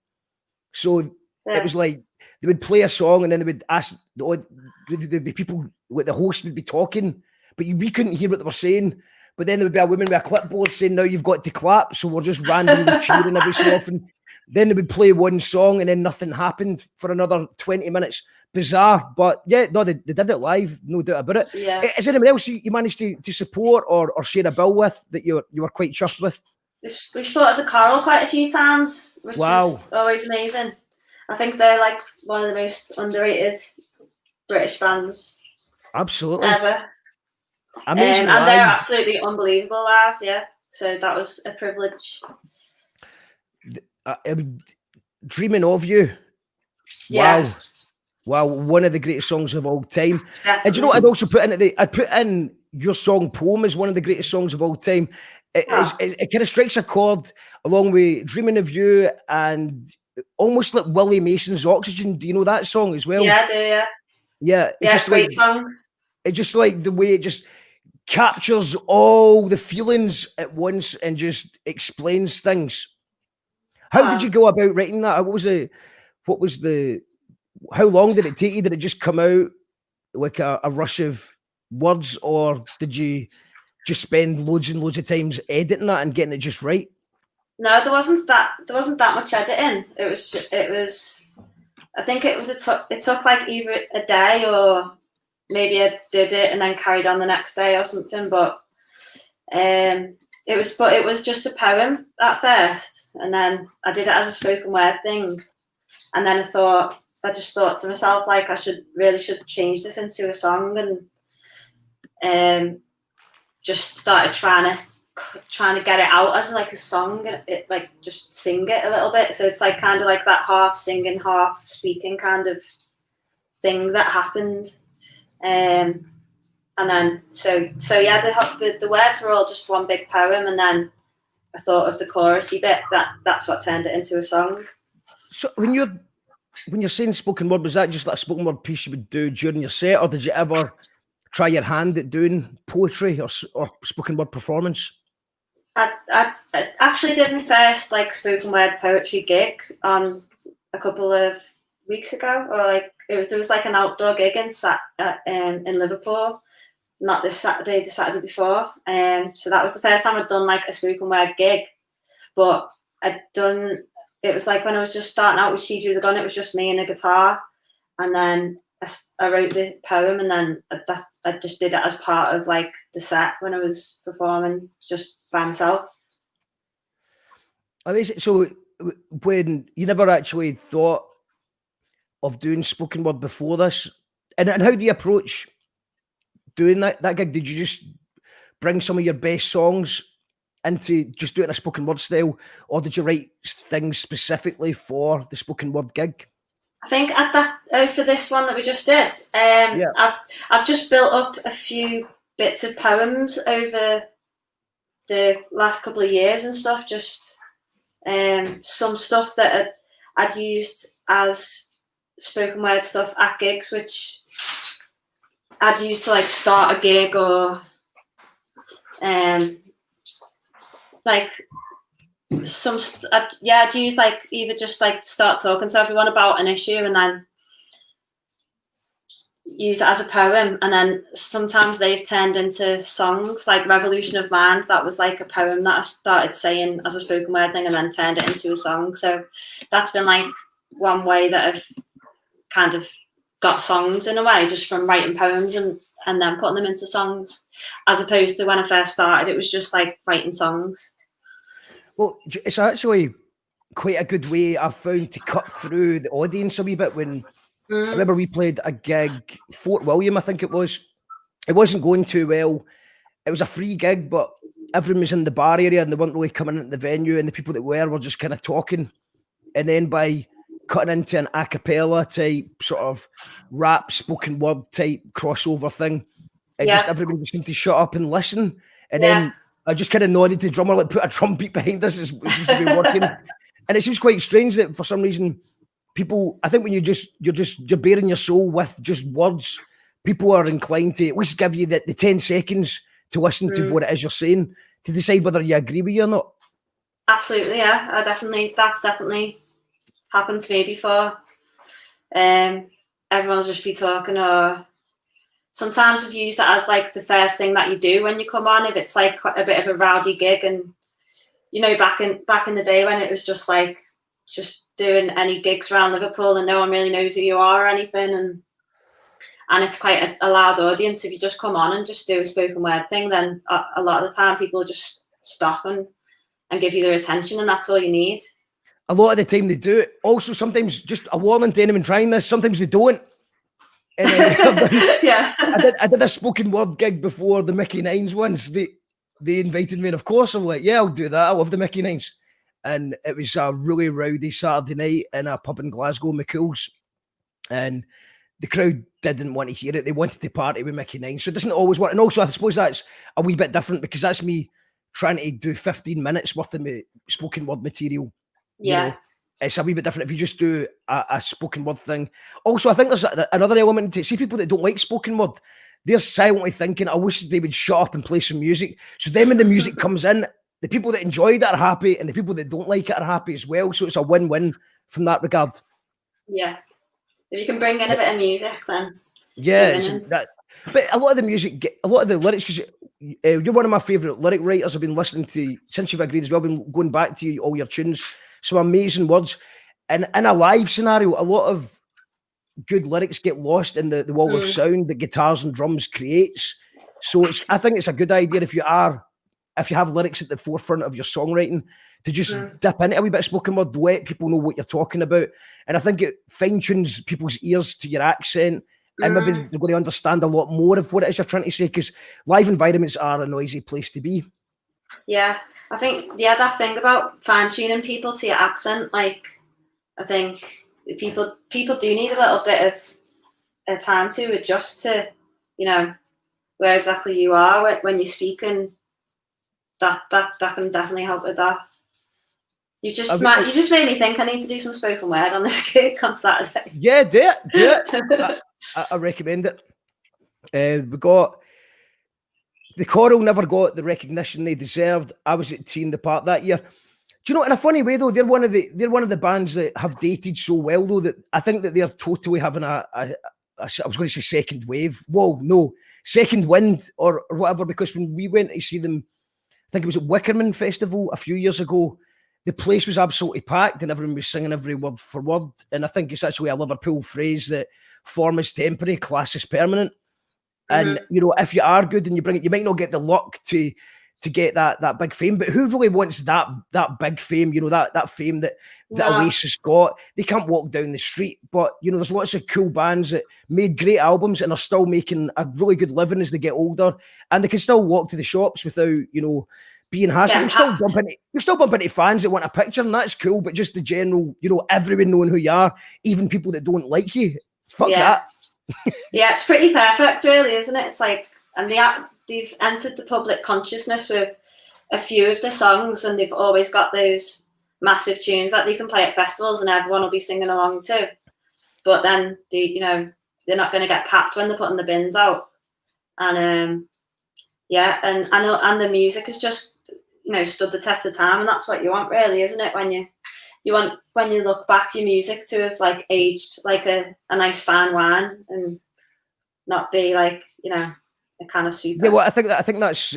So it was like they would play a song and then they would ask, there'd be people, like the host would be talking, but we couldn't hear what they were saying. But then there would be a woman with a clipboard saying, now you've got to clap. So we're just randomly cheering every so often. Then they would play one song and then nothing happened for another 20 minutes. Bizarre. But yeah, no, they did it live, no doubt about it. Yeah. Is there anyone else you managed to support or share a bill with that you were quite chuffed with? We supported the Coral quite a few times, which was always amazing. I think they're like one of the most underrated British bands ever. Amazing. And they're absolutely unbelievable live, yeah. So that was a privilege. Dreaming of You. Yeah. Wow, one of the greatest songs of all time. Definitely. And do you know what I'd also put in your song Poem as one of the greatest songs of all time. It kind of strikes a chord along with Dreaming of You and almost like Willie Mason's Oxygen. Do you know that song as well? Yeah, I do, yeah. Yeah. Yeah, sweet song. It's just like the way it just captures all the feelings at once and just explains things. How did you go about writing that? How long did it take you? Did it just come out like a rush of words, or did you just spend loads and loads of times editing that and getting it just right? No, there wasn't that much editing. It was I think it took like either a day or maybe I did it and then carried on the next day or something. But it was just a poem at first, and then I did it as a spoken word thing, and then I just thought to myself, like, I should change this into a song, and just started trying to get it out as like a song, and it like just sing it a little bit. So it's like kind of like that half singing, half speaking kind of thing that happened. And then so yeah, the words were all just one big poem, and then I thought of the chorusy bit. That's what turned it into a song. So when you're saying spoken word, was that just like a spoken word piece you would do during your set, or did you ever try your hand at doing poetry or spoken word performance? I actually did my first like spoken word poetry gig on a couple of weeks ago, or like there was like an outdoor gig in Liverpool, not this Saturday, the Saturday before. So that was the first time I'd done like a spoken word gig, but it was like when I was just starting out with She Drew the Gun, it was just me and a guitar, and then I wrote the poem, and then I just did it as part of like the set when I was performing just by myself. So when you never actually thought of doing spoken word before this, and how do you approach doing that gig? Did you just bring some of your best songs into just doing a spoken word style, or did you write things specifically for the spoken word gig? I think for this one that we just did, I've just built up a few bits of poems over the last couple of years and stuff. Just some stuff that I'd used as spoken word stuff at gigs, which I'd used to like start a gig, or like I'd use like either just like start talking to everyone about an issue and then use it as a poem, and then sometimes they've turned into songs, like Revolution of Mind. That was like a poem that I started saying as a spoken word thing and then turned it into a song. So that's been like one way that I've kind of got songs in a way, just from writing poems and then putting them into songs, as opposed to when I first started, it was just like writing songs. Well, it's actually quite a good way I've found to cut through the audience a wee bit. When I remember we played a gig, Fort William, I think it was. It wasn't going too well. It was a free gig, but everyone was in the bar area and they weren't really coming into the venue, and the people that were just kind of talking. And then by cutting into an a cappella type sort of rap spoken word type crossover thing, just everybody just seemed to shut up and listen. And then I just kind of nodded to the drummer, like put a drum beat behind us, it seems to be working. And it seems quite strange that for some reason people, I think when you're bearing your soul with just words, people are inclined to at least give you the 10 seconds to listen to what it is you're saying, to decide whether you agree with you or not. Absolutely, yeah. That's definitely happened to me before. Everyone's just be talking, or sometimes I've used it as like the first thing that you do when you come on, if it's like a bit of a rowdy gig. And you know, back in the day when it was just like just doing any gigs around Liverpool and no one really knows who you are or anything, and it's quite a loud audience. If you just come on and just do a spoken word thing, then a lot of the time people just stop and give you their attention, and that's all you need. A lot of the time they do it. Also, sometimes, just a warning to anyone trying this, sometimes they don't. And Yeah. I did a spoken word gig before the Mickey Nines once. They invited me, and of course I'm like, yeah, I'll do that. I love the Mickey Nines. And it was a really rowdy Saturday night in a pub in Glasgow, McCool's. And the crowd didn't want to hear it. They wanted to party with Mickey Nines. So it doesn't always work. And also, I suppose that's a wee bit different, because that's me trying to do 15 minutes worth of spoken word material. Yeah. You know, it's a wee bit different if you just do a spoken word thing. Also, I think there's another element to see people that don't like spoken word. They're silently thinking, I wish they would shut up and play some music. So then when the music comes in, the people that enjoyed it are happy, and the people that don't like it are happy as well. So it's a win-win from that regard. Yeah. If you can bring in a bit of music, then. Yeah. But a lot of the music, a lot of the lyrics, because you're one of my favourite lyric writers. I've been listening to, since you've agreed as well, I've been going back to all your tunes. Some amazing words. And in a live scenario, a lot of good lyrics get lost in the wall of sound that guitars and drums creates. So I think it's a good idea if you have lyrics at the forefront of your songwriting to just dip into a wee bit of spoken word, let people know what you're talking about. And I think it fine-tunes people's ears to your accent, and maybe they're going to understand a lot more of what it is you're trying to say, because live environments are a noisy place to be. Yeah, I think, that thing about fine-tuning people to your accent, like, I think people do need a little bit of time to adjust to, where exactly you are when you're speaking. That can definitely help with that. You just made me think I need to do some spoken word on this gig on Saturday. Yeah, do it. I recommend it. We got the choral never got the recognition they deserved. I was at Tea in the Park that year. Do you know, in a funny way though, they're one of the bands that have dated so well though, that I think that they're totally having I was going to say second wave. Whoa, no, second wind or whatever. Because when we went to see them, I think it was at Wickerman Festival a few years ago, the place was absolutely packed and everyone was singing every word for word. And I think it's actually a Liverpool phrase that form is temporary, class is permanent. And, if you are good and you bring it, you might not get the luck to get that big fame, but who really wants that big fame, that fame that Oasis got? They can't walk down the street, but, there's lots of cool bands that made great albums and are still making a really good living as they get older, and they can still walk to the shops without, being hassled. You still bump into fans that want a picture, and that's cool, but just the general, everyone knowing who you are, even people that don't like you, fuck that. Yeah, it's pretty perfect, really, isn't it? It's like, and they've entered the public consciousness with a few of the songs, and they've always got those massive tunes that they can play at festivals and everyone will be singing along to. But then they're not going to get packed when they're putting the bins out. And and the music has just stood the test of time, and that's what you want, really, isn't it? When you look back your music to have like aged like a nice fine wine and not be like a kind of super. Yeah, well, I think that's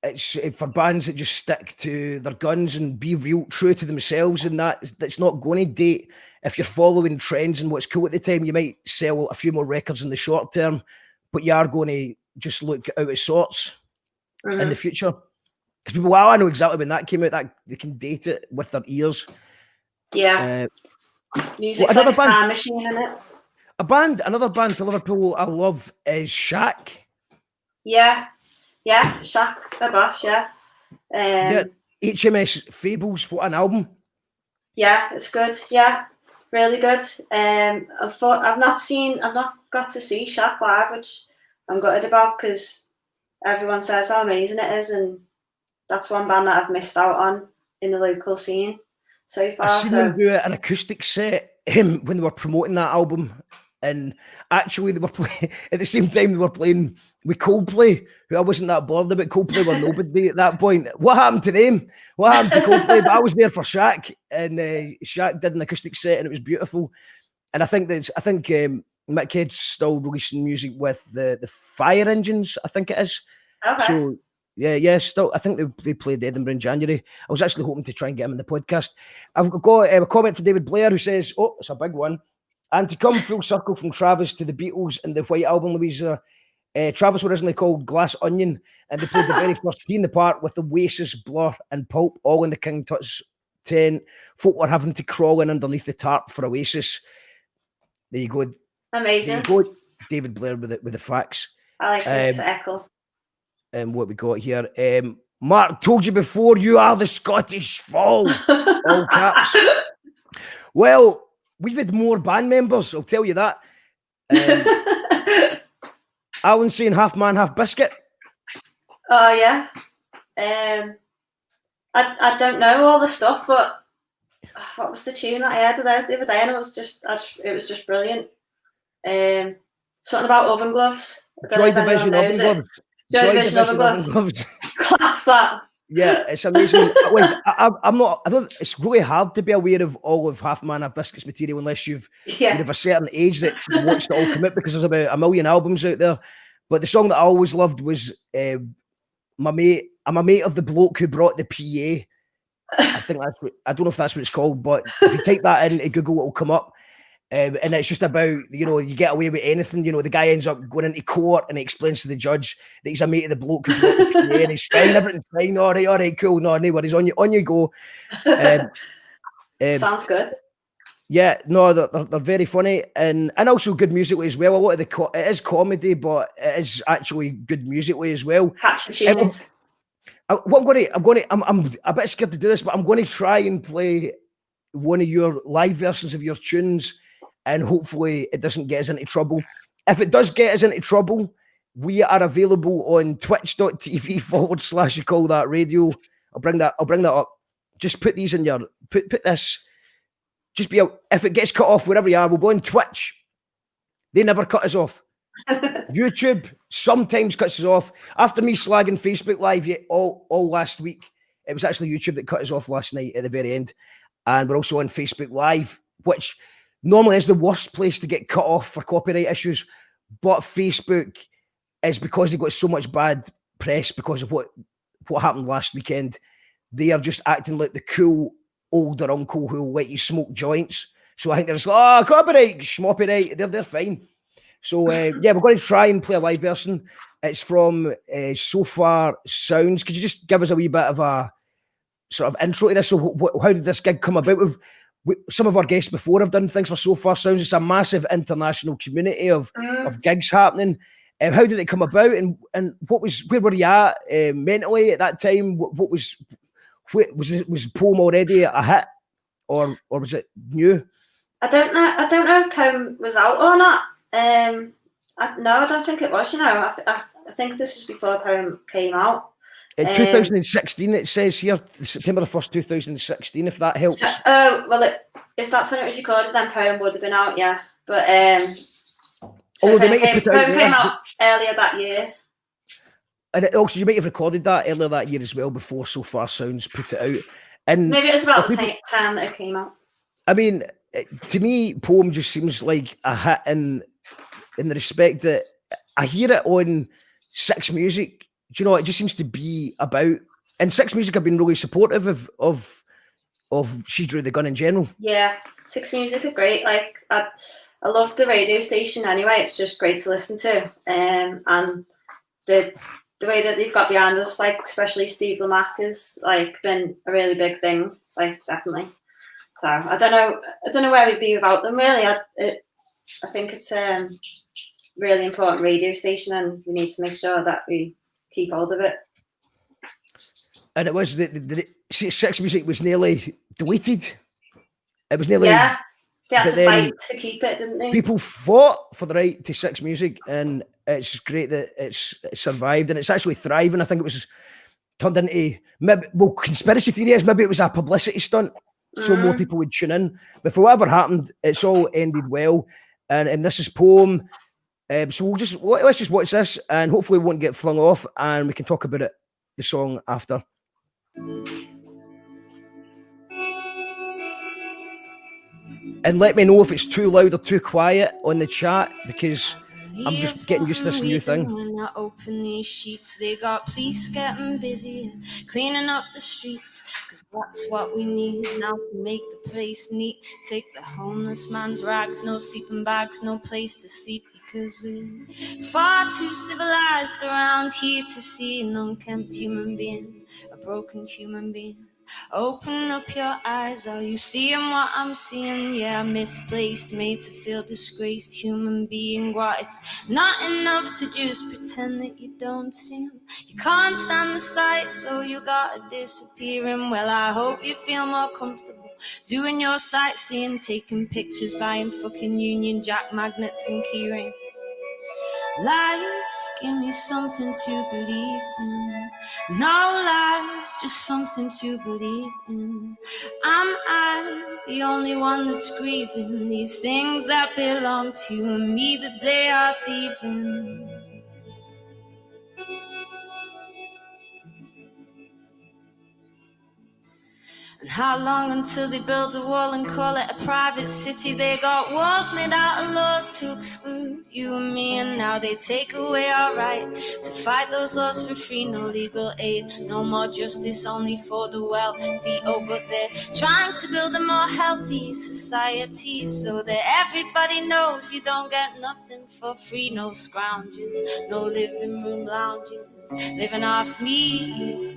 it's for bands that just stick to their guns and be real true to themselves, and that's not going to date. If you're following trends and what's cool at the time, you might sell a few more records in the short term, but you are going to just look out of sorts in the future. Because people, I know exactly when that came out, that they can date it with their ears. Yeah. Music's like a time machine, isn't it? Another band for Liverpool I love is Shaq. Yeah, Shaq, the boss, yeah. HMS Fables, what an album. Yeah, it's good, yeah, really good. I've not got to see Shaq live, which I'm gutted about, because everyone says how amazing it is, and that's one band that I've missed out on in the local scene so far. I seen them do an acoustic set when they were promoting that album, and actually they were playing at the same time they were playing with Coldplay, who I wasn't that bothered about. Coldplay were nobody at that point. What happened to them? What happened to Coldplay? But I was there for Shaq, and Shaq did an acoustic set, and it was beautiful. And I think Mick Head's still releasing music with the Fire Engines, I think it is. Okay. So yeah, still, I think they played Edinburgh in January. I was actually hoping to try and get him in the podcast. I've got a comment from David Blair who says, oh, it's a big one. And to come full circle from Travis to the Beatles and the White Album, Louisa, Travis were originally called Glass Onion, and they played the very first Tea in the Park with Oasis, Blur and Pulp, all in the King Tut's tent. Folk were having to crawl in underneath the tarp for Oasis. There you go. Amazing. There you go, David Blair with the facts. I like this echo. And what we got here, Mark told you before, you are the Scottish Fall. All caps. Well, we've had more band members, I'll tell you that. Alan saying half man, half biscuit. Oh yeah. I don't know all the stuff, but what was the tune that I heard of theirs the other day, and it was just brilliant. Something about oven gloves. Joy Division oven gloves. Joy Division oven gloves. Class that. Yeah, it's amazing. Wait, it's really hard to be aware of all of Half Man, Half Biscuits material unless you're of a certain age that you watch it all come out, because there's about 1 million albums out there. But the song that I always loved was I'm a mate of the bloke who brought the PA. I think I don't know if that's what it's called, but if you type that into Google, it'll come up. And it's just about, you get away with anything. The guy ends up going into court and he explains to the judge that he's a mate of the bloke who's got the PA and he's fine, everything's fine. All right, cool. No worries. On you go. Sounds good. Yeah, no, they're very funny and also good musically as well. A lot of it is comedy, but it is actually good musically as well. Catchy tunes. I'm a bit scared to do this, but I'm going to try and play one of your live versions of your tunes, and hopefully it doesn't get us into trouble. If it does get us into trouble, we are available on twitch.tv/You Call That Radio. I'll bring that up. Just put these in your put this. Just be out. If it gets cut off wherever you are, we'll go on Twitch. They never cut us off. YouTube sometimes cuts us off. After me slagging Facebook Live all last week, it was actually YouTube that cut us off last night at the very end. And we're also on Facebook Live, which normally is the worst place to get cut off for copyright issues. But Facebook is, because they've got so much bad press because of what happened last weekend. They are just acting like the cool older uncle who will let you smoke joints. So I think they're just like, copyright, schmoppyright, they're fine. So we're going to try and play a live version. It's from So Far Sounds. Could you just give us a wee bit of a sort of intro to this? So how did this gig come about? Some of our guests before have done things for So Far Sounds. It's a massive international community of gigs happening. How did it come about, and where were you at mentally at that time? What was Poem already a hit, or was it new? I don't know if Poem was out or not. No, I don't think it was. I think this was before Poem came out. In 2016, it says here, September the 1st, 2016. If that helps. If that's when it was recorded, then Poem would have been out, yeah. But Poem came out earlier that year. And also, you might have recorded that earlier that year as well, before So Far Sounds put it out. And maybe it was about the same time that it came out. I mean, to me, Poem just seems like a hit in the respect that I hear it on Six Music. Do you know, it just seems to be about, and Six Music have been really supportive of She Drew the Gun in general. Yeah, Six Music are great. Like, I love the radio station anyway. It's just great to listen to. And the way that they've got behind us, like especially Steve Lamacq, has like been a really big thing. Like, definitely. So I don't know where we'd be without them. Really, I think it's a really important radio station, and we need to make sure that we keep hold of it. And it was the Six Music was nearly deleted. It was nearly, yeah. They had to fight to keep it, didn't they? People fought for the right to Six Music, and it's great that it's survived and it's actually thriving. I think it was turned into conspiracy theory is maybe it was a publicity stunt, so more people would tune in. But for whatever happened, it's all ended well. And this is Poem. So let's just watch this, and hopefully it won't get flung off, and we can talk about the song after. And let me know if it's too loud or too quiet on the chat, because I'm just getting used to this new thing. When I open these sheets, they got police getting busy, cleaning up the streets, cause that's what we need now to make the place neat. Take the homeless man's rags, no sleeping bags, no place to sleep, because we're far too civilized around here to see an unkempt human being, a broken human being. Open up your eyes, are you seeing what I'm seeing? Yeah, misplaced, made to feel disgraced human being. What, it's not enough to just pretend that you don't see him. You can't stand the sight, so you gotta disappear him. Well, I hope you feel more comfortable doing your sightseeing, taking pictures, buying fucking Union Jack magnets and key rings. Life, give me something to believe in. No lies, just something to believe in. Am I the only one that's grieving these things that belong to you and me that they are thieving? And how long until they build a wall and call it a private city? They got walls made out of laws to exclude you and me, and now they take away our right to fight those laws for free. No legal aid, no more justice, only for the wealthy. Oh, but they're trying to build a more healthy society so that everybody knows you don't get nothing for free. No scrounges, no living room lounges, living off me.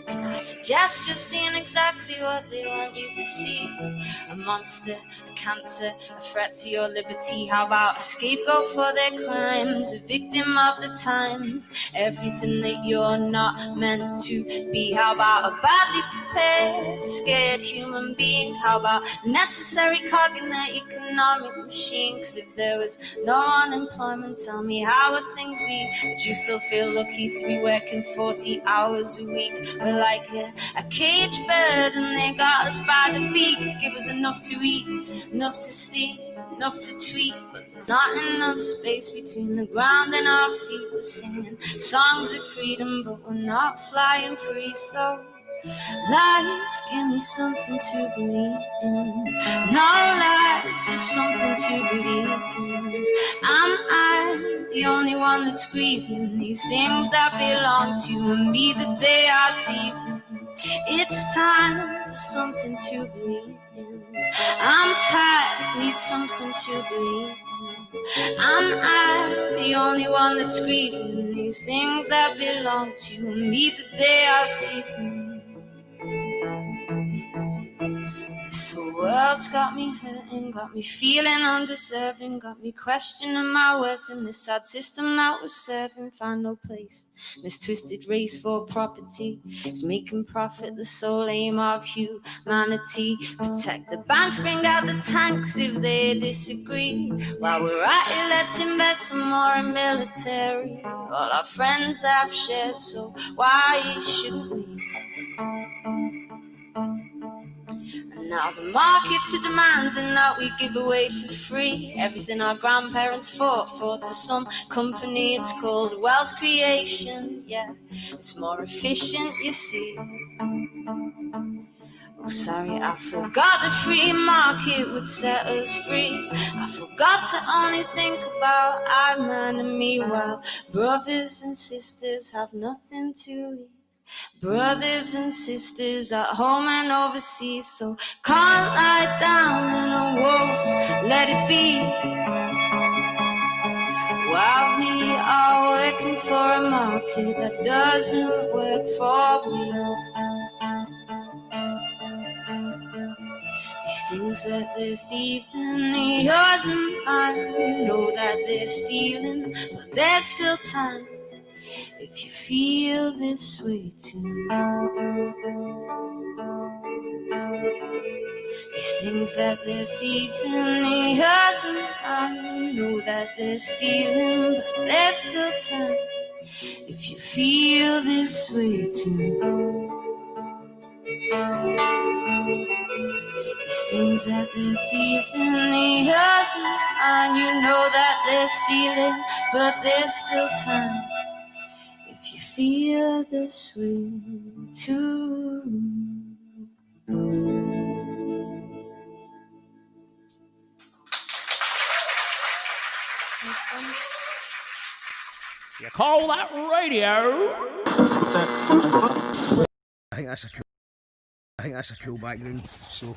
Can I suggest you're seeing exactly what they want you to see? A monster, a cancer, a threat to your liberty. How about a scapegoat for their crimes, a victim of the times, everything that you're not meant to be? How about a badly prepared, scared human being? How about a necessary cog in the economic machine? 'Cause if there was no unemployment, tell me how would things be? Would you still feel lucky to be working 40 hours a week? We're like a caged bird and they got us by the beak. Give us enough to eat, enough to sleep, enough to tweet, but there's not enough space between the ground and our feet. We're singing songs of freedom, but we're not flying free. So life, give me something to believe in. No lies, just something to believe in. Am I the only one that's grieving these things that belong to me, that they are thieving? It's time for something to believe in. I'm tired, need something to believe in. Am I the only one that's grieving these things that belong to me, that they are thieving? This whole world's got me hurting, got me feeling undeserving, got me questioning my worth in this sad system that was serving. Find no place in this twisted race for property. It's making profit the sole aim of humanity. Protect the banks, bring out the tanks if they disagree. While we're at it, let's invest some more in military. All our friends have shares, so why shouldn't we? Now the market's a demanding that we give away for free everything our grandparents fought for to some company. It's called wealth creation, yeah, it's more efficient, you see. Oh, sorry, I forgot the free market would set us free. I forgot to only think about I, man, and me, while brothers and sisters have nothing to eat. Brothers and sisters at home and overseas, so can't lie down and I won't let it be. While we are working for a market that doesn't work for me. These things that they're thieving, yours and mine, we know that they're stealing, but there's still time. If you feel this way too, these things that they're thieving, yours and mine, we know that they're stealing, but there's still time. If you feel this way too, these things that they're thieving, yours and mine, you know that they're stealing, but there's still time. If you feel this way too. You call that radio? I think that's a cool background. So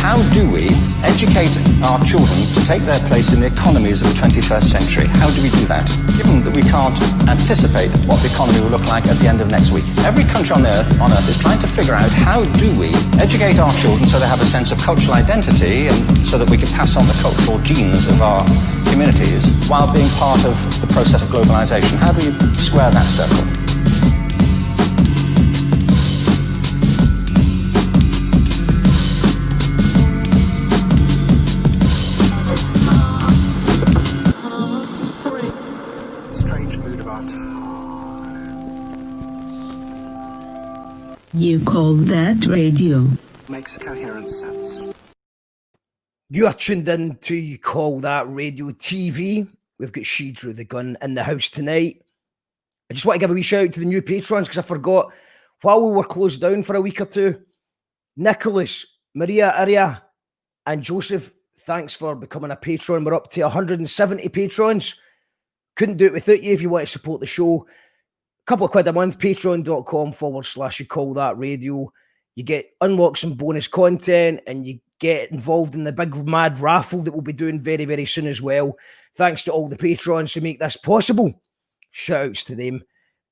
how do we educate our children to take their place in the economies of the 21st century? How do we do that, given that we can't anticipate what the economy will look like at the end of next week? Every country on Earth is trying to figure out how do we educate our children so they have a sense of cultural identity and so that we can pass on the cultural genes of our communities while being part of the process of globalization. How do we square that circle? You call that radio? Makes coherent sense. You are tuned in to You Call That Radio TV. We've got She Drew the Gun in the house tonight. I just want to give a wee shout out to the new patrons because I forgot while we were closed down for a week or two. Nicholas, Maria Aria, and Joseph, thanks for becoming a patron. We're up to 170 patrons. Couldn't do it without you if you want to support the show. A couple of quid a month, patreon.com/You Call That Radio. You get unlock some bonus content and you get involved in the big mad raffle that we'll be doing very, very soon as well. Thanks to all the patrons who make this possible. Shout outs to them.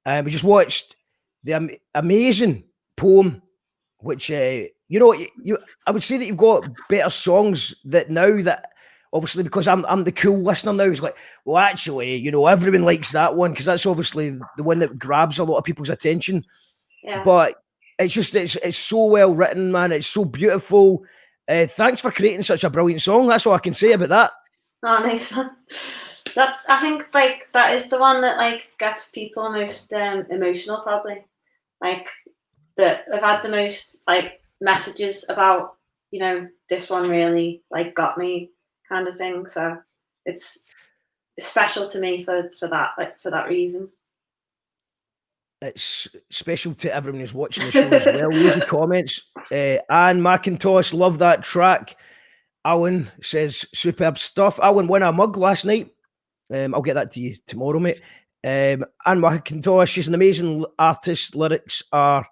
We just watched the amazing poem, which, I would say that you've got better songs that now that, obviously, because I'm the cool listener now, it's like, well, actually, everyone likes that one because that's obviously the one that grabs a lot of people's attention. Yeah. But it's just, it's so well written, man. It's so beautiful. Thanks for creating such a brilliant song. That's all I can say about that. Oh, nice one. I think that is the one that gets people most emotional, probably. That have had the most messages about, this one really got me kind of thing. So it's special to me for that reason. It's special to everyone who's watching the show as well. Leave the comments. Anne McIntosh, love that track. Alan says, superb stuff. Alan won a mug last night. I'll get that to you tomorrow, mate. Anne McIntosh, she's an amazing artist. Lyrics are,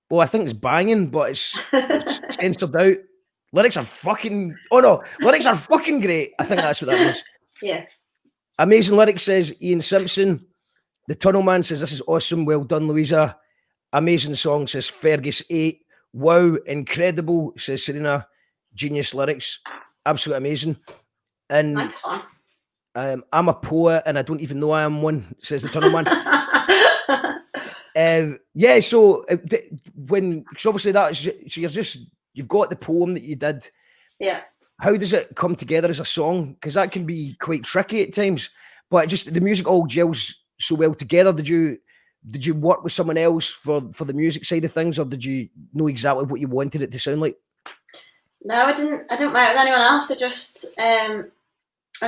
well, I think it's banging, but it's censored out. Lyrics are fucking, lyrics are fucking great. I think that's what that means. Yeah. Amazing lyrics, says Ian Simpson. The Tunnel Man says, this is awesome. Well done, Louisa. Amazing song, says Fergus 8. Wow, incredible, says Serena. Genius lyrics. Absolutely amazing. And nice one. I'm a poet and I don't even know I am one, says the Tunnel Man. So because obviously you've got the poem that you did. Yeah. How does it come together as a song? Because that can be quite tricky at times, but the music all gels so well together. Did you work with someone else for the music side of things, or did you know exactly what you wanted it to sound like? No, I didn't work with anyone else. I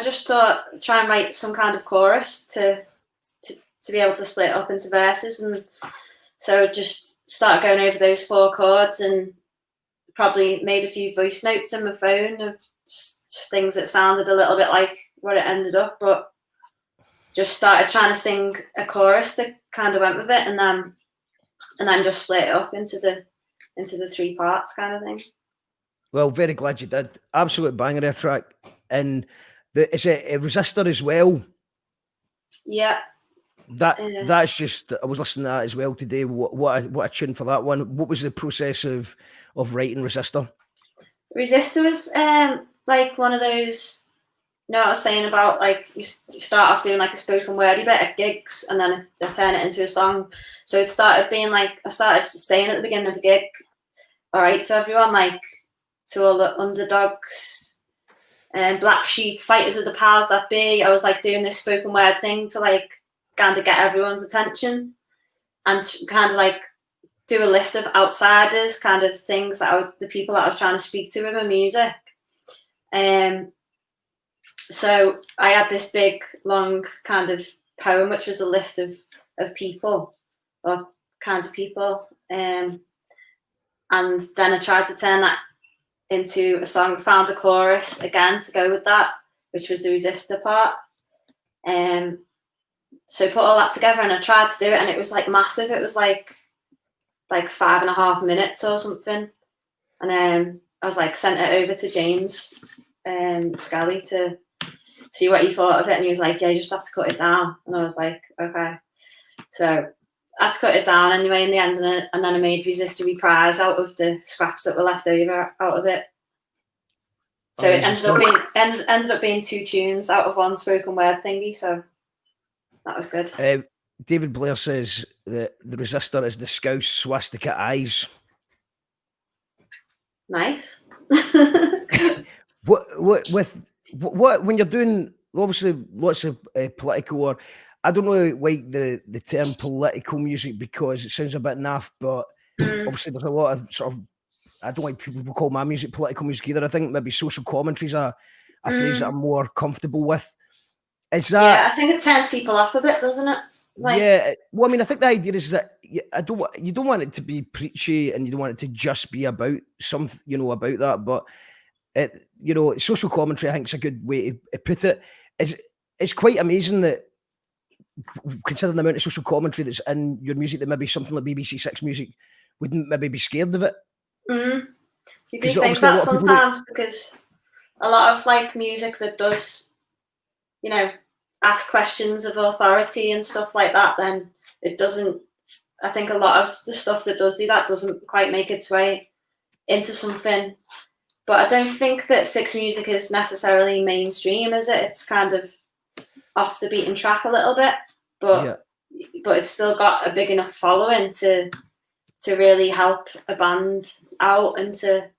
just thought try and write some kind of chorus to be able to split it up into verses, and so just started going over those 4 chords and probably made a few voice notes in my phone of just things that sounded a little bit like what it ended up, but just started trying to sing a chorus that kind of went with it, and then just split it up into the 3 parts kind of thing. Well, very glad you did. Absolute banger of track. And it's a resistor as well. Yeah. That's just, I was listening to that as well today. What a tune for that one. What was the process of writing Resistor? Resistor was one of those, I was saying about you start off doing a spoken wordy bit at gigs and then I turn it into a song. So it started being I started saying at the beginning of a gig, all right, so everyone, to all the underdogs and black sheep, fighters of the powers that be, I was doing this spoken word thing to kind of get everyone's attention and kind of do a list of outsiders, kind of things the people that I was trying to speak to with my music. So I had this big, long kind of poem, which was a list of people or kinds of people. And then I tried to turn that into a song, found a chorus again to go with that, which was the resistor part. So put all that together and I tried to do it and it was massive. It was like 5.5 minutes or something. And I was sent it over to James Scally to see what he thought of it, and he was like, yeah, you just have to cut it down. And I was like, okay. So I had to cut it down anyway in the end, and then I made Resistor Reprise out of the scraps that were left over out of it. So it ended up being 2 tunes out of 1 spoken word thingy, so that was good. David Blair says that the Resistor is the Scouse swastika eyes. Nice. What when you're doing obviously lots of political, or I don't really like the term political music because it sounds a bit naff, but obviously there's a lot of sort of, I don't like people call my music political music either. I think maybe social commentary is a phrase that I'm more comfortable with. Is that? Yeah, I think it turns people off a bit, doesn't it? Like, yeah. Well, I mean, I think the idea is that you don't want it to be preachy, and you don't want it to just be about something, about that. But social commentary, I think, is a good way to put it. It's quite amazing that, considering the amount of social commentary that's in your music, that maybe something like BBC Six music wouldn't maybe be scared of it. You do think that sometimes, because a lot of like music that does, ask questions of authority and stuff like that, then it doesn't. I think a lot of the stuff that does do that doesn't quite make its way into something. But I don't think that Six music is necessarily mainstream, is it? It's kind of off the beaten track a little bit, but it's still got a big enough following to really help a band out and to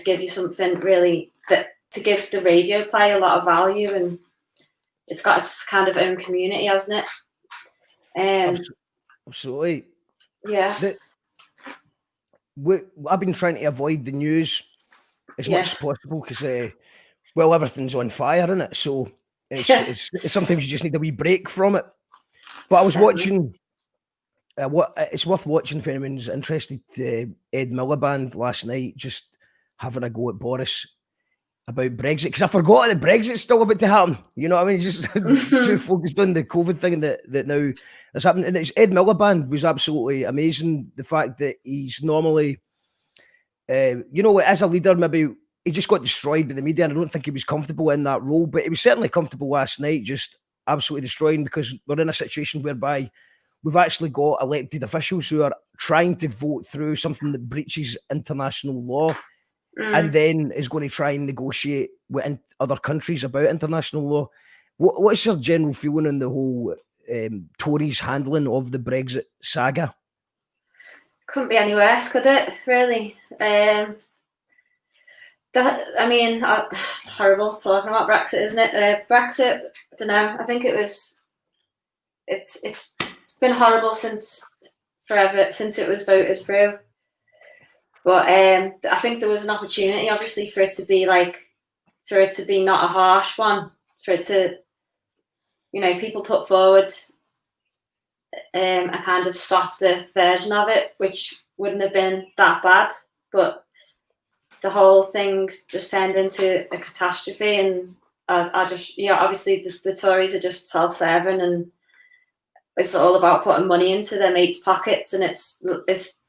give you something really to give the radio play a lot of value, and it's got its kind of own community, hasn't it? Absolutely. Yeah. I've been trying to avoid the news as much as possible because, everything's on fire, isn't it? So it's sometimes you just need a wee break from it. But I was watching. It's worth watching for anyone's interested. Ed Miliband last night just having a go at Boris about Brexit, because I forgot that Brexit's still about to happen. You know what I mean? Just too focused on the COVID thing that now has happened. And Ed Miliband was absolutely amazing. The fact that he's normally, as a leader, maybe he just got destroyed by the media, and I don't think he was comfortable in that role. But he was certainly comfortable last night, just absolutely destroying, because we're in a situation whereby we've actually got elected officials who are trying to vote through something that breaches international law, and then is going to try and negotiate with other countries about international law. What's your general feeling on the whole Tories handling of the Brexit saga? Couldn't be any worse, could it? Really? It's horrible talking about Brexit, isn't it? Brexit, I don't know. I think it's been horrible since forever, since it was voted through. But I think there was an opportunity, obviously, for it to be not a harsh one, for it to, people put forward a kind of softer version of it, which wouldn't have been that bad. But the whole thing just turned into a catastrophe, and obviously the Tories are just self-serving, and it's all about putting money into their mates' pockets, and it's.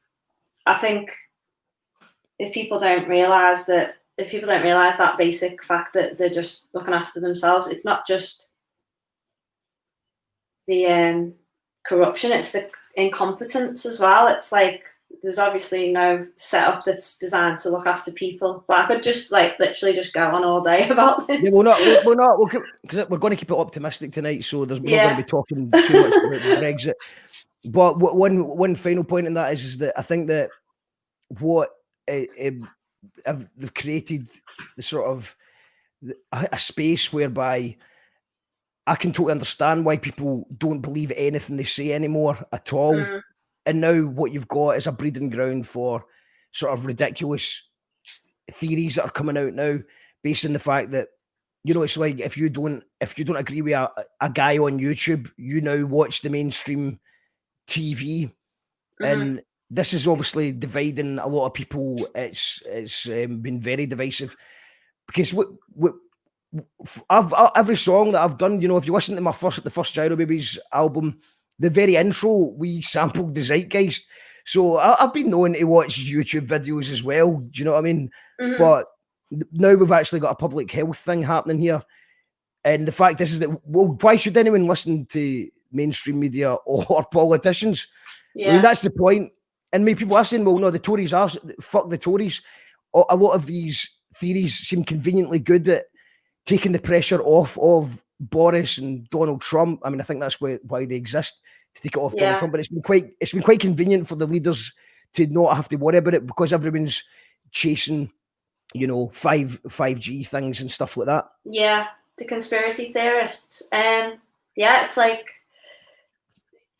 I think if people don't realise that basic fact that they're just looking after themselves, it's not just the corruption; it's the incompetence as well. It's like there's obviously no setup that's designed to look after people. But I could just literally just go on all day about this. Yeah, we're not because we're going to keep it optimistic tonight. So we're not going to be talking too much about Brexit. But one final point in that is that I think that what they've created the sort of a space whereby I can totally understand why people don't believe anything they say anymore at all. And now what you've got is a breeding ground for sort of ridiculous theories that are coming out now, based on the fact that, it's like if you don't agree with a guy on YouTube, you now watch the mainstream TV. And this is obviously dividing a lot of people. It's been very divisive, because every song that I've done, if you listen to the first Gyro Babies album, the very intro, we sampled the Zeitgeist. So I've been known to watch YouTube videos as well. Do you know what I mean? But now we've actually got a public health thing happening here. And the fact is that, why should anyone listen to mainstream media or politicians? Yeah. I mean, that's the point. And maybe people are saying, well, no, the Tories are, fuck the Tories. A lot of these theories seem conveniently good at taking the pressure off of Boris and Donald Trump. I mean, I think that's why they exist, to take it off Donald Trump. But it's been quite convenient for the leaders to not have to worry about it, because everyone's chasing, 5G things and stuff like that. Yeah, the conspiracy theorists. yeah, it's like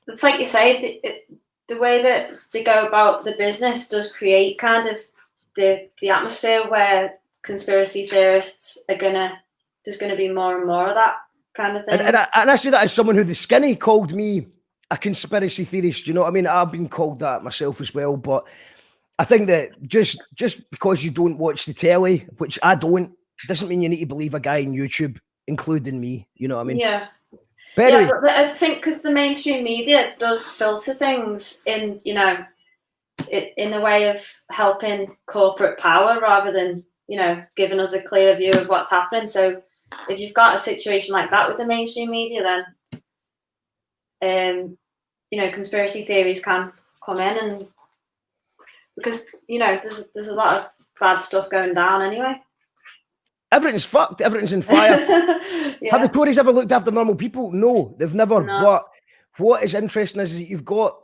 you say, the way that they go about the business does create kind of the atmosphere where conspiracy theorists there's gonna be more and more of that kind of thing. And I say that as someone who the Skinny called me a conspiracy theorist. You know what I mean? I've been called that myself as well. But I think that just because you don't watch the telly, which I don't, doesn't mean you need to believe a guy on YouTube, including me. You know what I mean? Yeah. But anyway, But I think because the mainstream media does filter things in, in the way of helping corporate power rather than, giving us a clear view of what's happening. So if you've got a situation like that with the mainstream media, then, conspiracy theories can come in, and because, there's a lot of bad stuff going down anyway. everything's fucked. Everything's in fire. Yeah. Have the Tories ever looked after normal people? No, they've never. No. But what is interesting is that you've got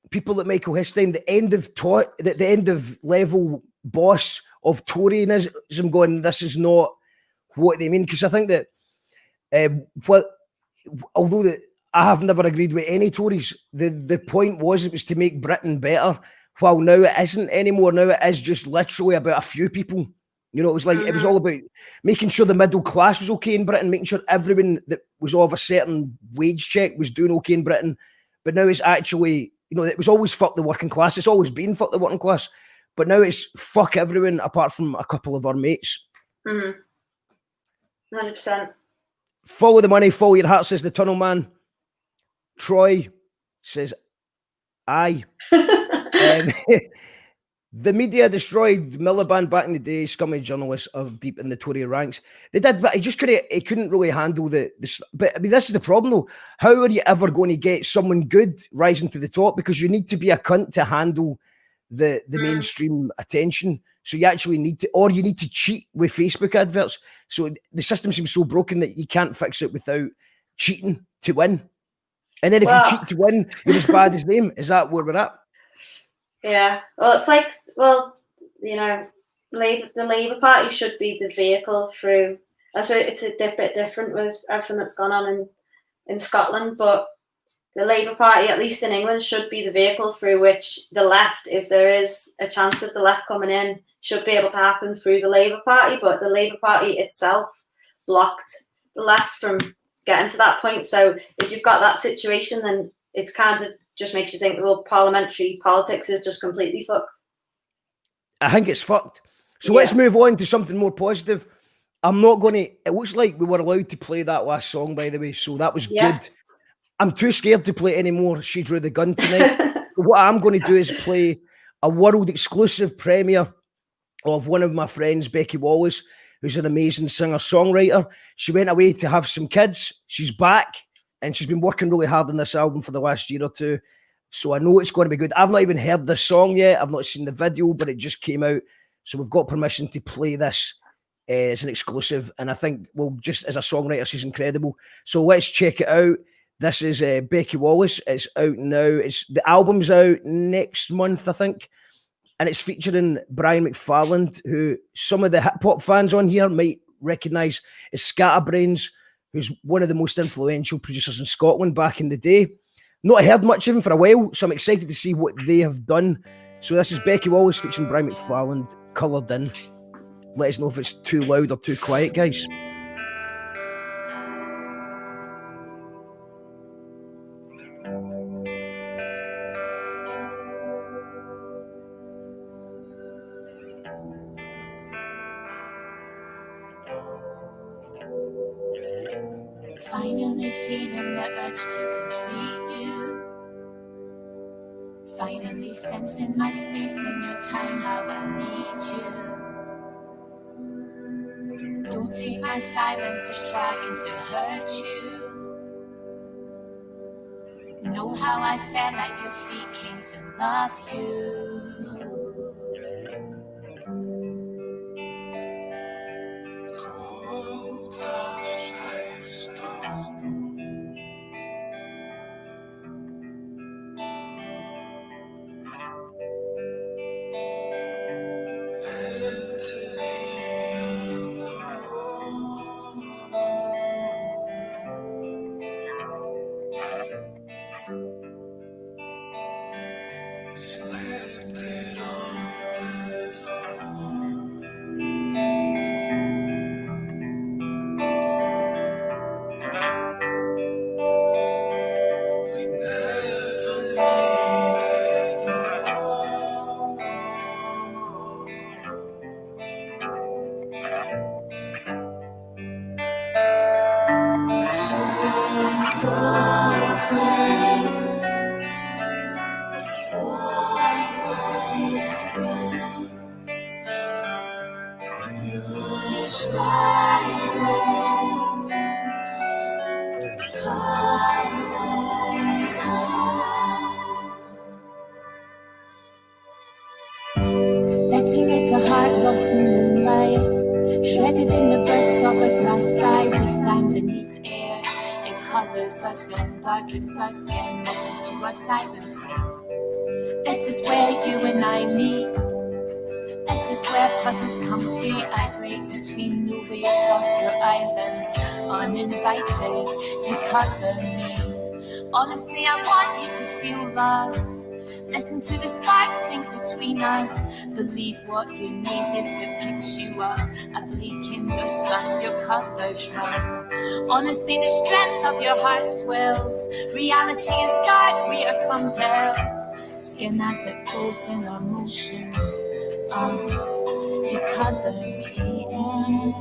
people like Michael Histine, the end of level boss of Toryism, going, this is not what they mean. Because I think that although that I have never agreed with any Tories, the point was it was to make Britain better. While now it isn't anymore. Now it is just literally about a few people. You know, it was like it was all about making sure the middle class was okay in Britain, making sure everyone that was of a certain wage check was doing okay in Britain. But now it's actually, it was always fuck the working class. It's always been fuck the working class. But now it's fuck everyone apart from a couple of our mates. 100%. Follow the money, follow your heart, says the Tunnel Man. Troy says, aye. The media destroyed Miliband back in the day. Scummy journalists are deep in the Tory ranks. They did, but he couldn't really handle this. But I mean, this is the problem though. How are you ever going to get someone good rising to the top? Because you need to be a cunt to handle the mainstream attention. So you actually need to, or you need to cheat with Facebook adverts. So the system seems so broken that you can't fix it without cheating to win. And then if you cheat to win, you're as bad as them. Is that where we're at? Yeah. Well, it's like, the Labour Party should be the vehicle through. That's why it's a bit different with everything that's gone on in Scotland. But the Labour Party, at least in England, should be the vehicle through which the left, if there is a chance of the left coming in, should be able to happen through the Labour Party. But the Labour Party itself blocked the left from getting to that point. So if you've got that situation, then it's kind of just makes you think, well, parliamentary politics is just completely fucked. I think it's fucked. So let's move on to something more positive. I'm not going to... It looks like we were allowed to play that last song, by the way, so that was good. I'm too scared to play it anymore. She drew the gun tonight. What I'm going to do is play a world exclusive premiere of one of my friends, Becky Wallace, who's an amazing singer-songwriter. She went away to have some kids. She's back. And she's been working really hard on this album for the last year or two. So I know it's going to be good. I've not even heard this song yet. I've not seen the video, but it just came out. So we've got permission to play this as an exclusive. And I think, well, just as a songwriter, she's incredible. So let's check it out. This is Becky Wallace. It's out now. The album's out next month, I think. And it's featuring Brian McFarland, who some of the hip-hop fans on here might recognise as Scatterbrains, who's one of the most influential producers in Scotland back in the day. Not heard much of him for a while, so I'm excited to see what they have done. So this is Becky Wallace featuring Brian McFarland, Coloured In. Let us know if it's too loud or too quiet, guys. Finally feeling the urge to complete you. Finally sensing my space in your time, how I need you. Don't take my silence as trying to hurt you. Know how I felt like your feet came to love you. Cold as ice stone. Better is a heart lost in moonlight, shredded in the burst of a glass sky. We stand beneath air, it colors us and darkens our skin, listens to our silences. This is where you and I meet. This is where puzzles complete. I break between the waves of your island, uninvited. You color me. Honestly, I want you to feel love. Listen to the sparks sink between us. Believe what you need if it picks you up. A bleak in your sun, your colors run. Honestly, the strength of your heart swells. Reality is dark, we are compelled. Skin as it folds in our motion. You color me in.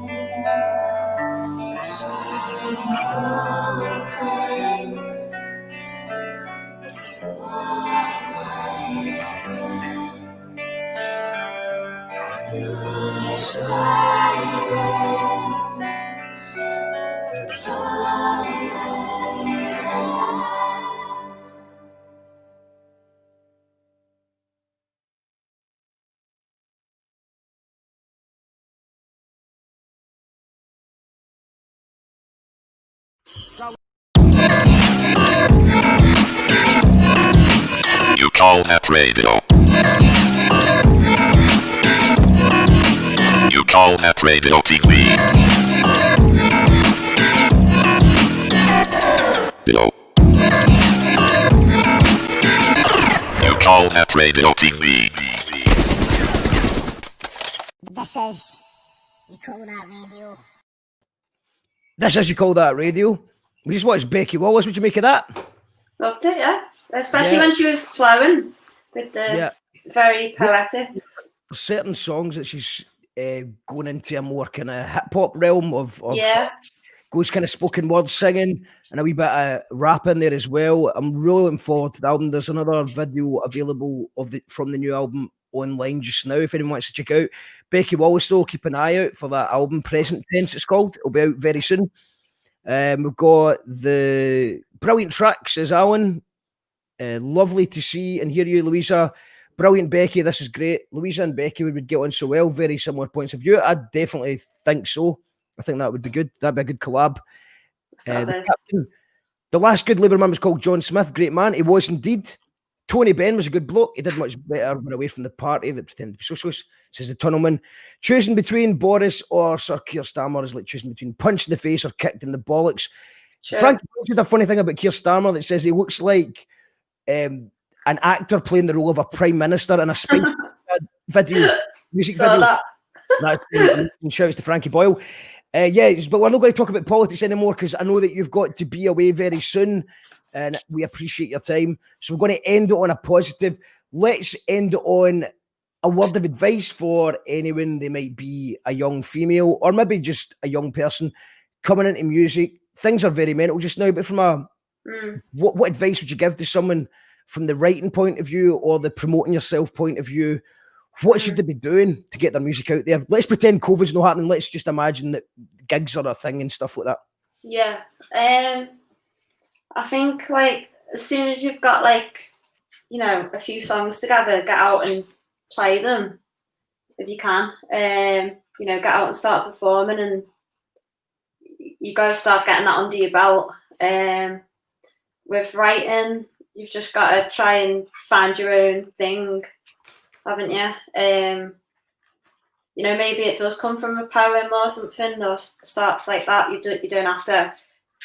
You call that radio? You call that radio TV? No. You call that radio TV? This is You Call That Radio. This is You Call That Radio. We just watched Becky Wallace. What'd you make of that? Loved it, yeah. Especially when she was flowing with the very poetic. Certain songs that she's going into a more kind of hip hop realm of goes kind of spoken word singing and a wee bit of rap in there as well. I'm really looking forward to the album. There's another video available from the new album online just now if anyone wants to check out. Becky Wallace, though, keep an eye out for that album, Present Tense it's called. It'll be out very soon. We've got the brilliant tracks as Alan. Lovely to see and hear you, Louisa. Brilliant, Becky. This is great. Louisa and Becky would get on so well. Very similar points of view. I definitely think so. I think that would be good. That'd be a good collab. The last good Labour man was called John Smith. Great man. He was indeed. Tony Benn was a good bloke. He did much better when away from the party that pretended to be socialist, says the Tunnelman. Choosing between Boris or Sir Keir Starmer is like choosing between punched in the face or kicked in the bollocks. Sure. Frank did a funny thing about Keir Starmer that says he looks like an actor playing the role of a prime minister in a space music video. And shouts to Frankie Boyle. But we're not going to talk about politics anymore because I know that you've got to be away very soon and we appreciate your time. So we're going to end it on a positive. Let's end it on a word of advice for anyone. They might be a young female or maybe just a young person coming into music. Things are very mental just now, but from what advice would you give to someone from the writing point of view or the promoting yourself point of view? What should they be doing to get their music out there? Let's pretend COVID's not happening. Let's just imagine that gigs are a thing and stuff like that. Yeah. I think like as soon as you've got like, you know, a few songs together, get out and play them if you can. You know, get out and start performing and you got to start getting that under your belt. With writing, you've just got to try and find your own thing, haven't you? You know, maybe it does come from a poem or something, or starts like that. You don't have to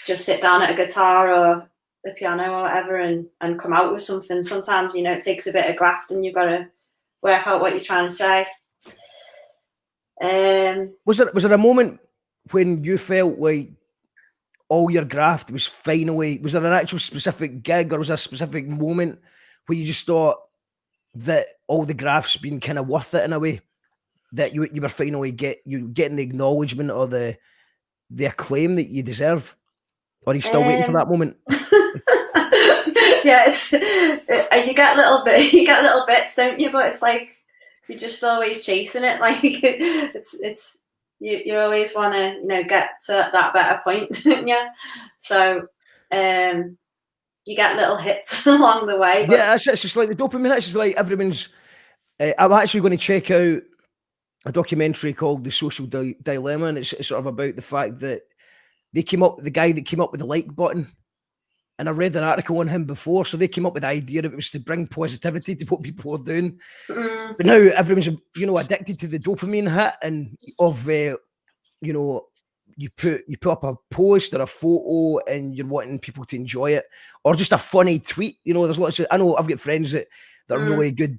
just sit down at a guitar or the piano or whatever and come out with something. Sometimes, you know, it takes a bit of graft and you've got to work out what you're trying to say. Was there a moment when you felt like all your graft was finally, was there an actual specific gig or was there a specific moment where you just thought that all the graft's been kind of worth it in a way, that you were finally getting the acknowledgement or the acclaim that you deserve? Or are you still waiting for that moment? Yeah, you get little bits, don't you? But it's like you're just always chasing it. Like you always want to get to that better point, don't you? So you get little hits along the way. But Yeah, it's just like the dopamine. It's just like everyone's. I'm actually going to check out a documentary called The Social Dilemma, and it's sort of about the fact that the guy that came up with the like button. And I read an article on him before, so they came up with the idea that it was to bring positivity to what people are doing. But now everyone's, addicted to the dopamine hit, and you put up a post or a photo, and you're wanting people to enjoy it, or just a funny tweet. There's lots of. I know I've got friends that are really good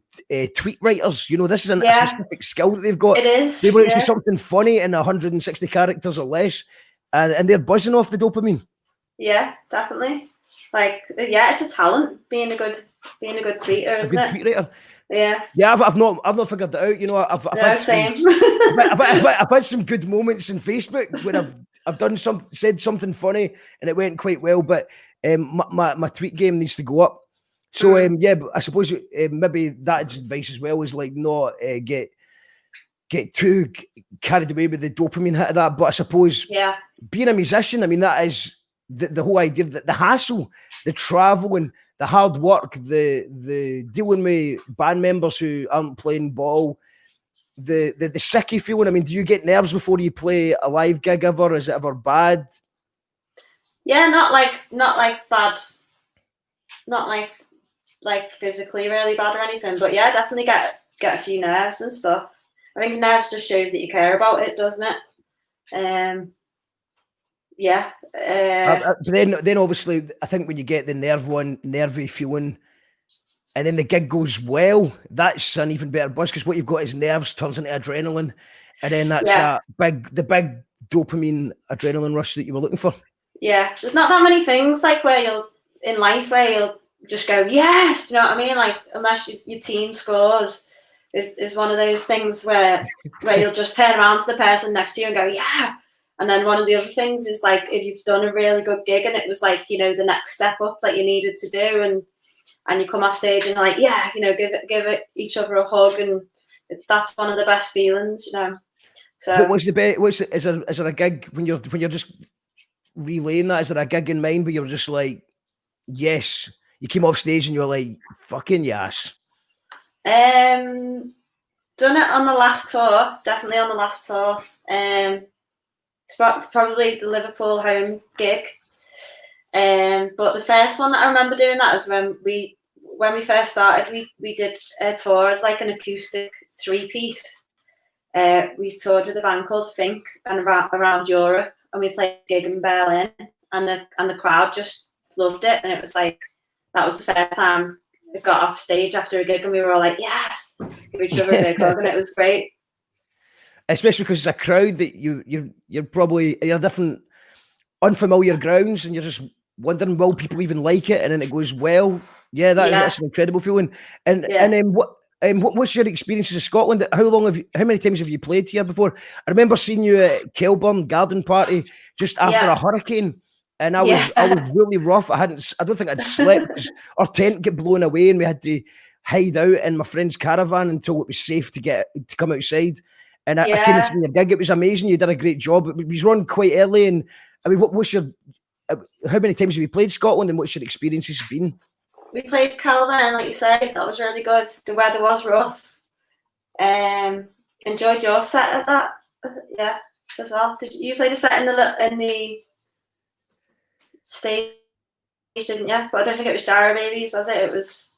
tweet writers. This isn't a specific skill that they've got. It is. They want to say something funny in 160 characters or less, and they're buzzing off the dopamine. Yeah, definitely. Like, it's a talent being a good tweeter, isn't it? Tweet writer. Yeah. Yeah, I've not figured that out. I've same. I've had some good moments in Facebook where I've said something funny and it went quite well, but my tweet game needs to go up. So but I suppose maybe that's advice as well, is like not get too carried away with the dopamine hit of that. But I suppose being a musician, I mean, that is the whole idea that the hassle, the traveling, the hard work, the dealing with band members who aren't playing ball, the sicky feeling. I mean, do you get nerves before you play a live gig ever? Is it ever bad? Yeah, not like bad, not like physically really bad or anything. But yeah, definitely get a few nerves and stuff. I think nerves just shows that you care about it, doesn't it? Yeah. But then obviously, I think when you get the nervy feeling, and then the gig goes well, that's an even better buzz, because what you've got is nerves turns into adrenaline, and then that's the big dopamine adrenaline rush that you were looking for. Yeah, there's not that many things like where you'll just go yes. Do you know what I mean? Like, unless your team scores, is one of those things where you'll just turn around to the person next to you and go yeah. And then one of the other things is like if you've done a really good gig and it was like, the next step up that you needed to do, and you come off stage and like, give it each other a hug, and that's one of the best feelings, So what was the best? Is there a gig when you're just relaying that? Is there a gig in mind where you're just like, yes, you came off stage and you were like, fucking yes? Done it on the last tour, definitely on the last tour. It's probably the Liverpool home gig. But the first one that I remember doing that was when we first started. We did a tour as like an acoustic 3-piece. We toured with a band called Fink and around Europe, and we played a gig in Berlin, and the crowd just loved it, and it was like that was the first time we got off stage after a gig, and we were all like, yes, give each other a big hug, and it was great. Especially because it's a crowd that you're probably in different unfamiliar grounds, and you're just wondering, will people even like it? And then it goes well. Yeah, that's an incredible feeling. And what's your experiences of Scotland? How many times have you played here before? I remember seeing you at Kelburn Garden Party just after a hurricane, and I was really rough. I don't think I'd slept. Our tent got blown away, and we had to hide out in my friend's caravan until it was safe to come outside. And I came and seen your gig. It was amazing. You did a great job. It was run quite early. And I mean, how many times have you played Scotland, and what's your experiences been? We played Calvin, like you say. That was really good. The weather was rough. Enjoyed your set at that, as well. Did you play a set in the stage, didn't you? But I don't think it was Jarrah Babies, was it? It was.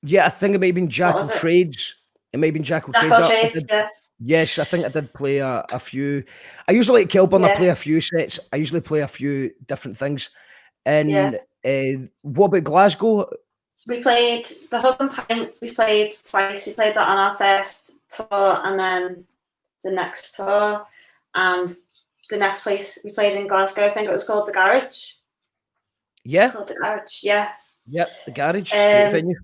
Yeah, I think it may have been Jackal Trades. It may have been Jackal Trades. Yeah. Yes, I think I did play a few. I usually at Kelburn, I play a few sets. I usually play a few different things. And what about Glasgow? We played the Hug and Pint. We played twice. We played that on our first tour, and then the next tour, and the next place we played in Glasgow. I think it was called the Garage. Yeah, called the Garage. Yeah. Yep, the Garage. Great venue.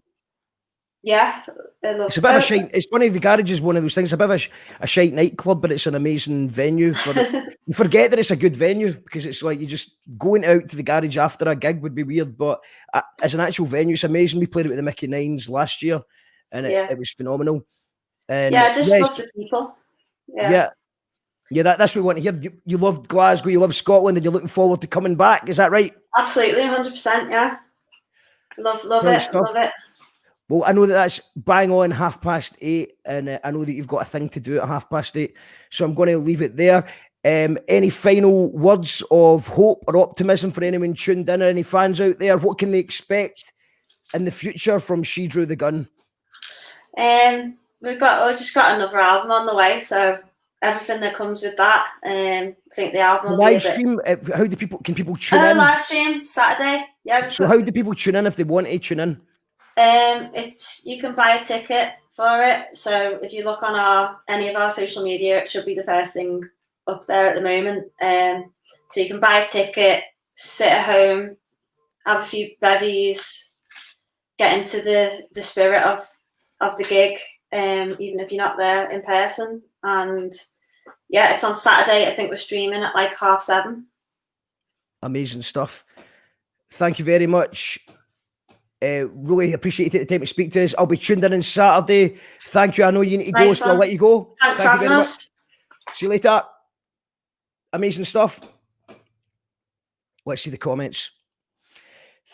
Yeah, I love It's a bit of a shite. It's one of the garages, one of those things. A bit of a shite nightclub, but it's an amazing venue. You forget that it's a good venue because it's like you just going out to the garage after a gig would be weird, but as an actual venue, it's amazing. We played it with the Mickey Nines last year, and it was phenomenal. And I just love the people. Yeah, that's what we want to hear. You love Glasgow, you love Scotland, and you're looking forward to coming back. Is that right? Absolutely, 100%. Yeah, love it. Well, I know that's bang on 8:30, and I know that you've got a thing to do at 8:30, so I'm going to leave it there. Any final words of hope or optimism for anyone tuned in or any fans out there? What can they expect in the future from She Drew the Gun? We've just got another album on the way, so everything that comes with that. I think the album will live be stream. How do people tune in? Live stream Saturday. Yeah. So how do people tune in if they want to tune in? You can buy a ticket for it. So if you look on any of our social media, it should be the first thing up there at the moment. So you can buy a ticket, sit at home, have a few bevies, get into the spirit of the gig, even if you're not there in person. And yeah, it's on Saturday. I think we're streaming at like 7:30. Amazing stuff. Thank you very much. Really appreciate you taking the time to speak to us. I'll be tuned in on Saturday. Thank you. I know you need to go, so I'll let you go. Thanks for having us. See you later. Amazing stuff. Let's see the comments.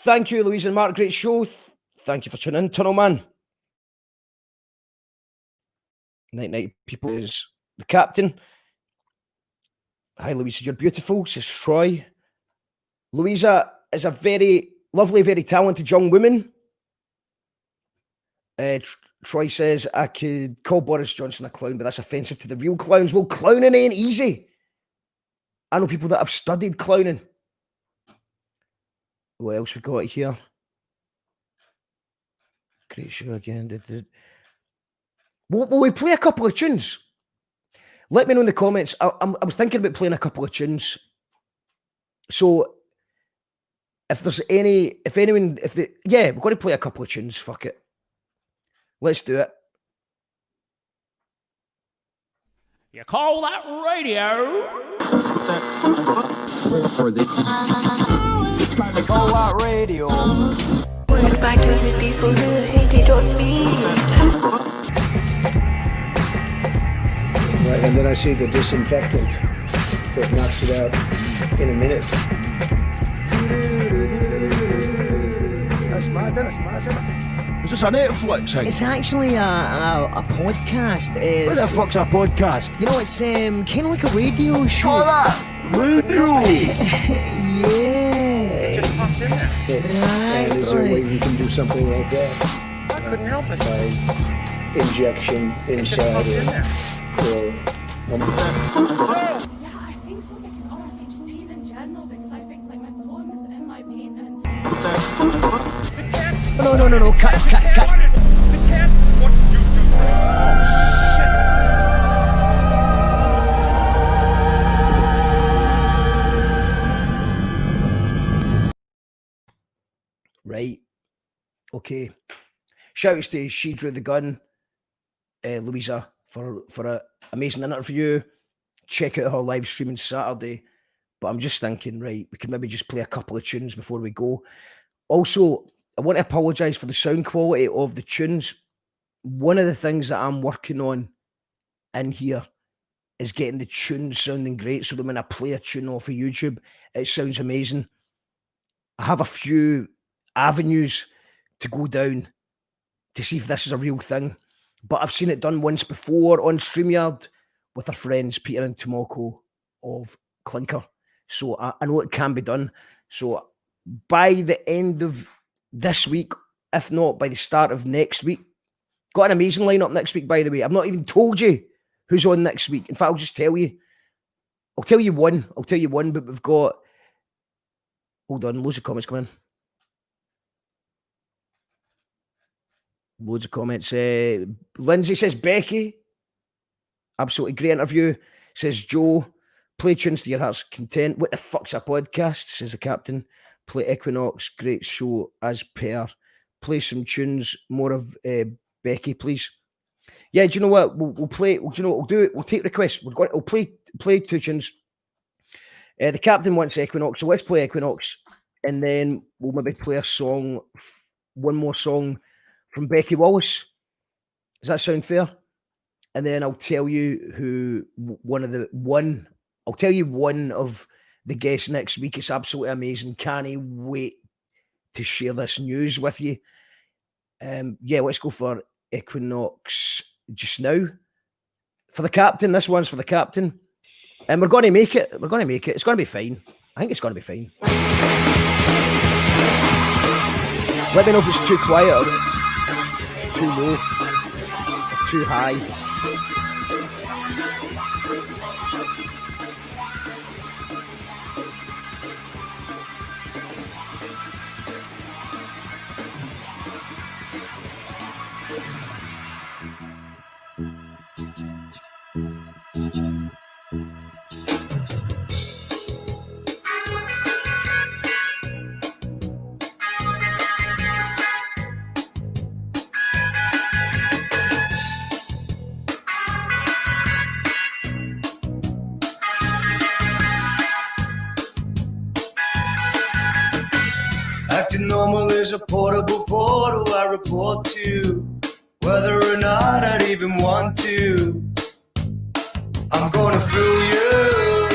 Thank you, Louise and Mark. Great show. Thank you for tuning in, Tunnel Man. Night people is the captain. Hi, Louisa. You're beautiful, says Troy. Louisa is a very lovely, very talented young woman. Troy says, I could call Boris Johnson a clown, but that's offensive to the real clowns. Well, clowning ain't easy. I know people that have studied clowning. What else we got here? Great show again. Will we play a couple of tunes? Let me know in the comments. I was thinking about playing a couple of tunes. So if there's we're going to play a couple of tunes. Fuck it. Let's do it. You call that radio? Call that radio. What back to the people who hated on me? Right, and then I see the disinfectant that knocks it out in a minute. That's mad, isn't it? Is this a Netflix thing? It's actually a podcast. What the fuck's a podcast? You know, it's kind of like a radio show. Oh, that radio. Yeah. And is there a way we can do something like that? I couldn't help it. By injection inside or Yeah, I think so because I think just paint in general because I think like my poem is in my painting. No. Cut. Right. Okay. Shouts to She Drew the Gun, Louisa, for an amazing interview. Check out her live streaming Saturday. But I'm just thinking, right, we can maybe just play a couple of tunes before we go. Also, I want to apologise for the sound quality of the tunes. One of the things that I'm working on in here is getting the tunes sounding great so that when I play a tune off of YouTube, it sounds amazing. I have a few avenues to go down to see if this is a real thing. But I've seen it done once before on StreamYard with our friends Peter and Tomoko of Clinker. So I know it can be done. So by the end of this week, if not by the start of next week, got an amazing lineup next week, by the way. I've not even told you who's on next week. In fact, I'll just tell you. I'll tell you one, but we've got... Hold on, loads of comments coming in. Loads of comments. Lindsay says, Becky, absolutely great interview. Says Joe, play tunes to your heart's content. What the fuck's a podcast? Says the captain. Play Equinox, great show as per. play some tunes, more of Becky, please. Yeah, do you know what? We'll play. Do you know what we'll do? We'll take requests. We'll play 2 tunes. The captain wants Equinox, so let's play Equinox, and then we'll maybe play a song, one more song from Becky Wallace. Does that sound fair? And then I'll tell you who I'll tell you one of the guests next week. It's absolutely amazing. Can't wait to share this news with you. Yeah, let's go for Equinox just now. For the captain, this one's for the captain. And we're going to make it. We're going to make it. It's going to be fine. I think it's going to be fine. Let me know if it's too quiet or too low or too high. Acting normal is a portable portal I report to, whether or not I'd even want to. I'm gonna fool you.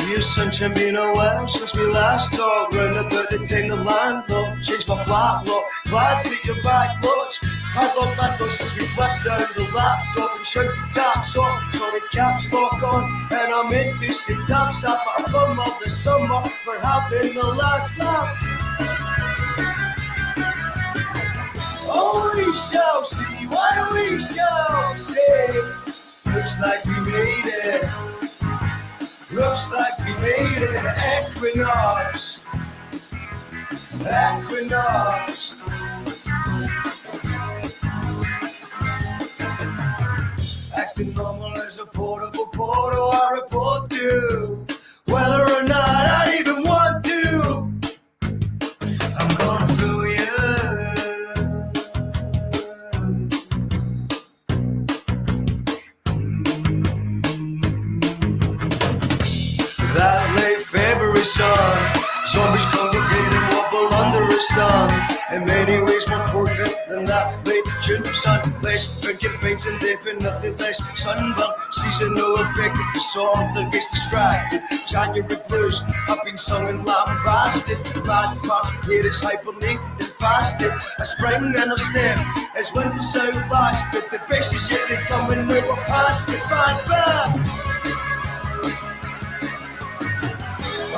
Dear sunshine, been a while since we last talked. Round about the time the landlord changed my flat lock. Glad that you're back, lots. Padlock my door since we flipped down the laptop and shouted taps on. Sorry, caps lock on. And I meant to say taps up, but I come of the summer for having the last lap. Oh, we shall see what we shall say. Looks like we made it. Looks like we made it. Equinox. Equinox. Acting normal as a portable portal I report to, whether or not I even want to. I'm gonna fool you. That late February sun, zombies congregate and wobble under a stun. In many ways more potent than that late June sun. Less drinking pints and definitely less sunburn. Seasonal affected disorder gets distracted. January blues have been sung and lambasted. Bad part here is hibernated and fasted. A spring and a stem as winter's outlasted. The best is yet to come and now we're past it. Bad, bad.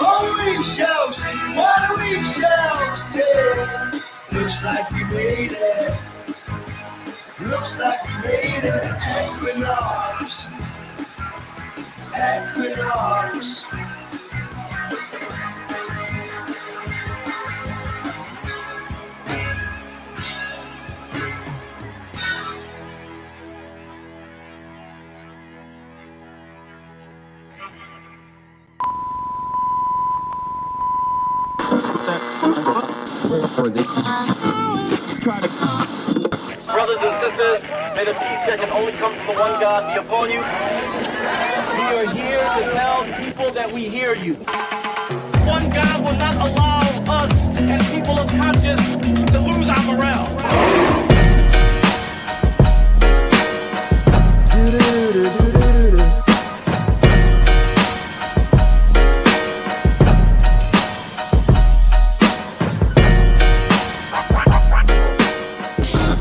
Oh, we shall see what we shall say. Looks like we made it. Looks like we made it. Equinox. Equinox. Brothers and sisters, may the peace that can only come from the one God be upon you. We are here to tell the people that we hear you. One God will not allow us as people of conscience to lose our morale.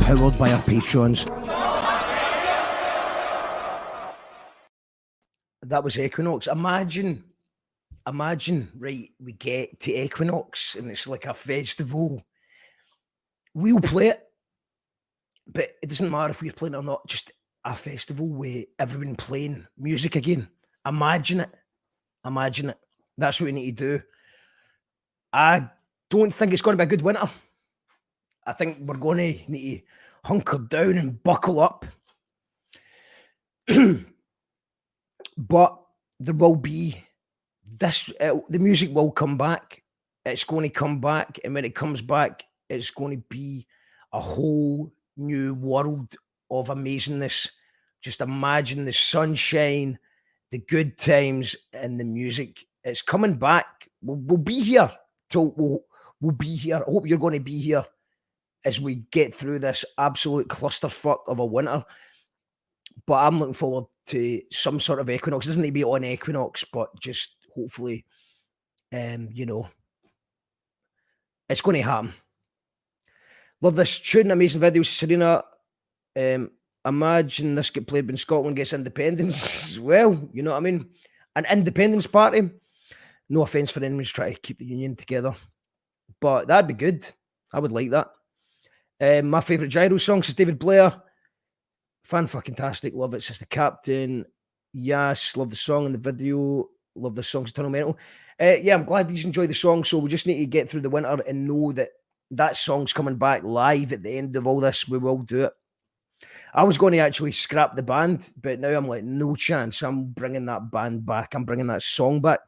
Powered by our patrons. That was Equinox. Imagine, right, we get to Equinox and it's like a festival. We'll play it, but it doesn't matter if we're playing it or not, just a festival with everyone playing music again. Imagine it. That's what we need to do. I don't think it's going to be a good winter. I think we're going to need to hunker down and buckle up. But there will be this, the music will come back. It's going to come back. And when it comes back, it's going to be a whole new world of amazingness. Just imagine the sunshine, the good times, and the music. It's coming back. We'll be here. We'll be here. I hope you're going to be here as we get through this absolute clusterfuck of a winter. But I'm looking forward to some sort of equinox. It doesn't need to be on equinox, but just hopefully, you know, it's going to happen. Love this tune, amazing video, Serena. Imagine this get played when Scotland gets independence. Well, you know what I mean? An independence party. No offence for anyone who's trying to keep the union together, but that'd be good. I would like that. My favourite gyro songs is David Blair. Fan-fucking-tastic. Love it. It's just the Captain. Yes, love the song and the video. Love the song's Eternal Mental. Yeah, I'm glad you enjoyed the song. So we just need to get through the winter and know that that song's coming back live at the end of all this. We will do it. I was going to actually scrap the band, but now I'm like, no chance. I'm bringing that band back. I'm bringing that song back.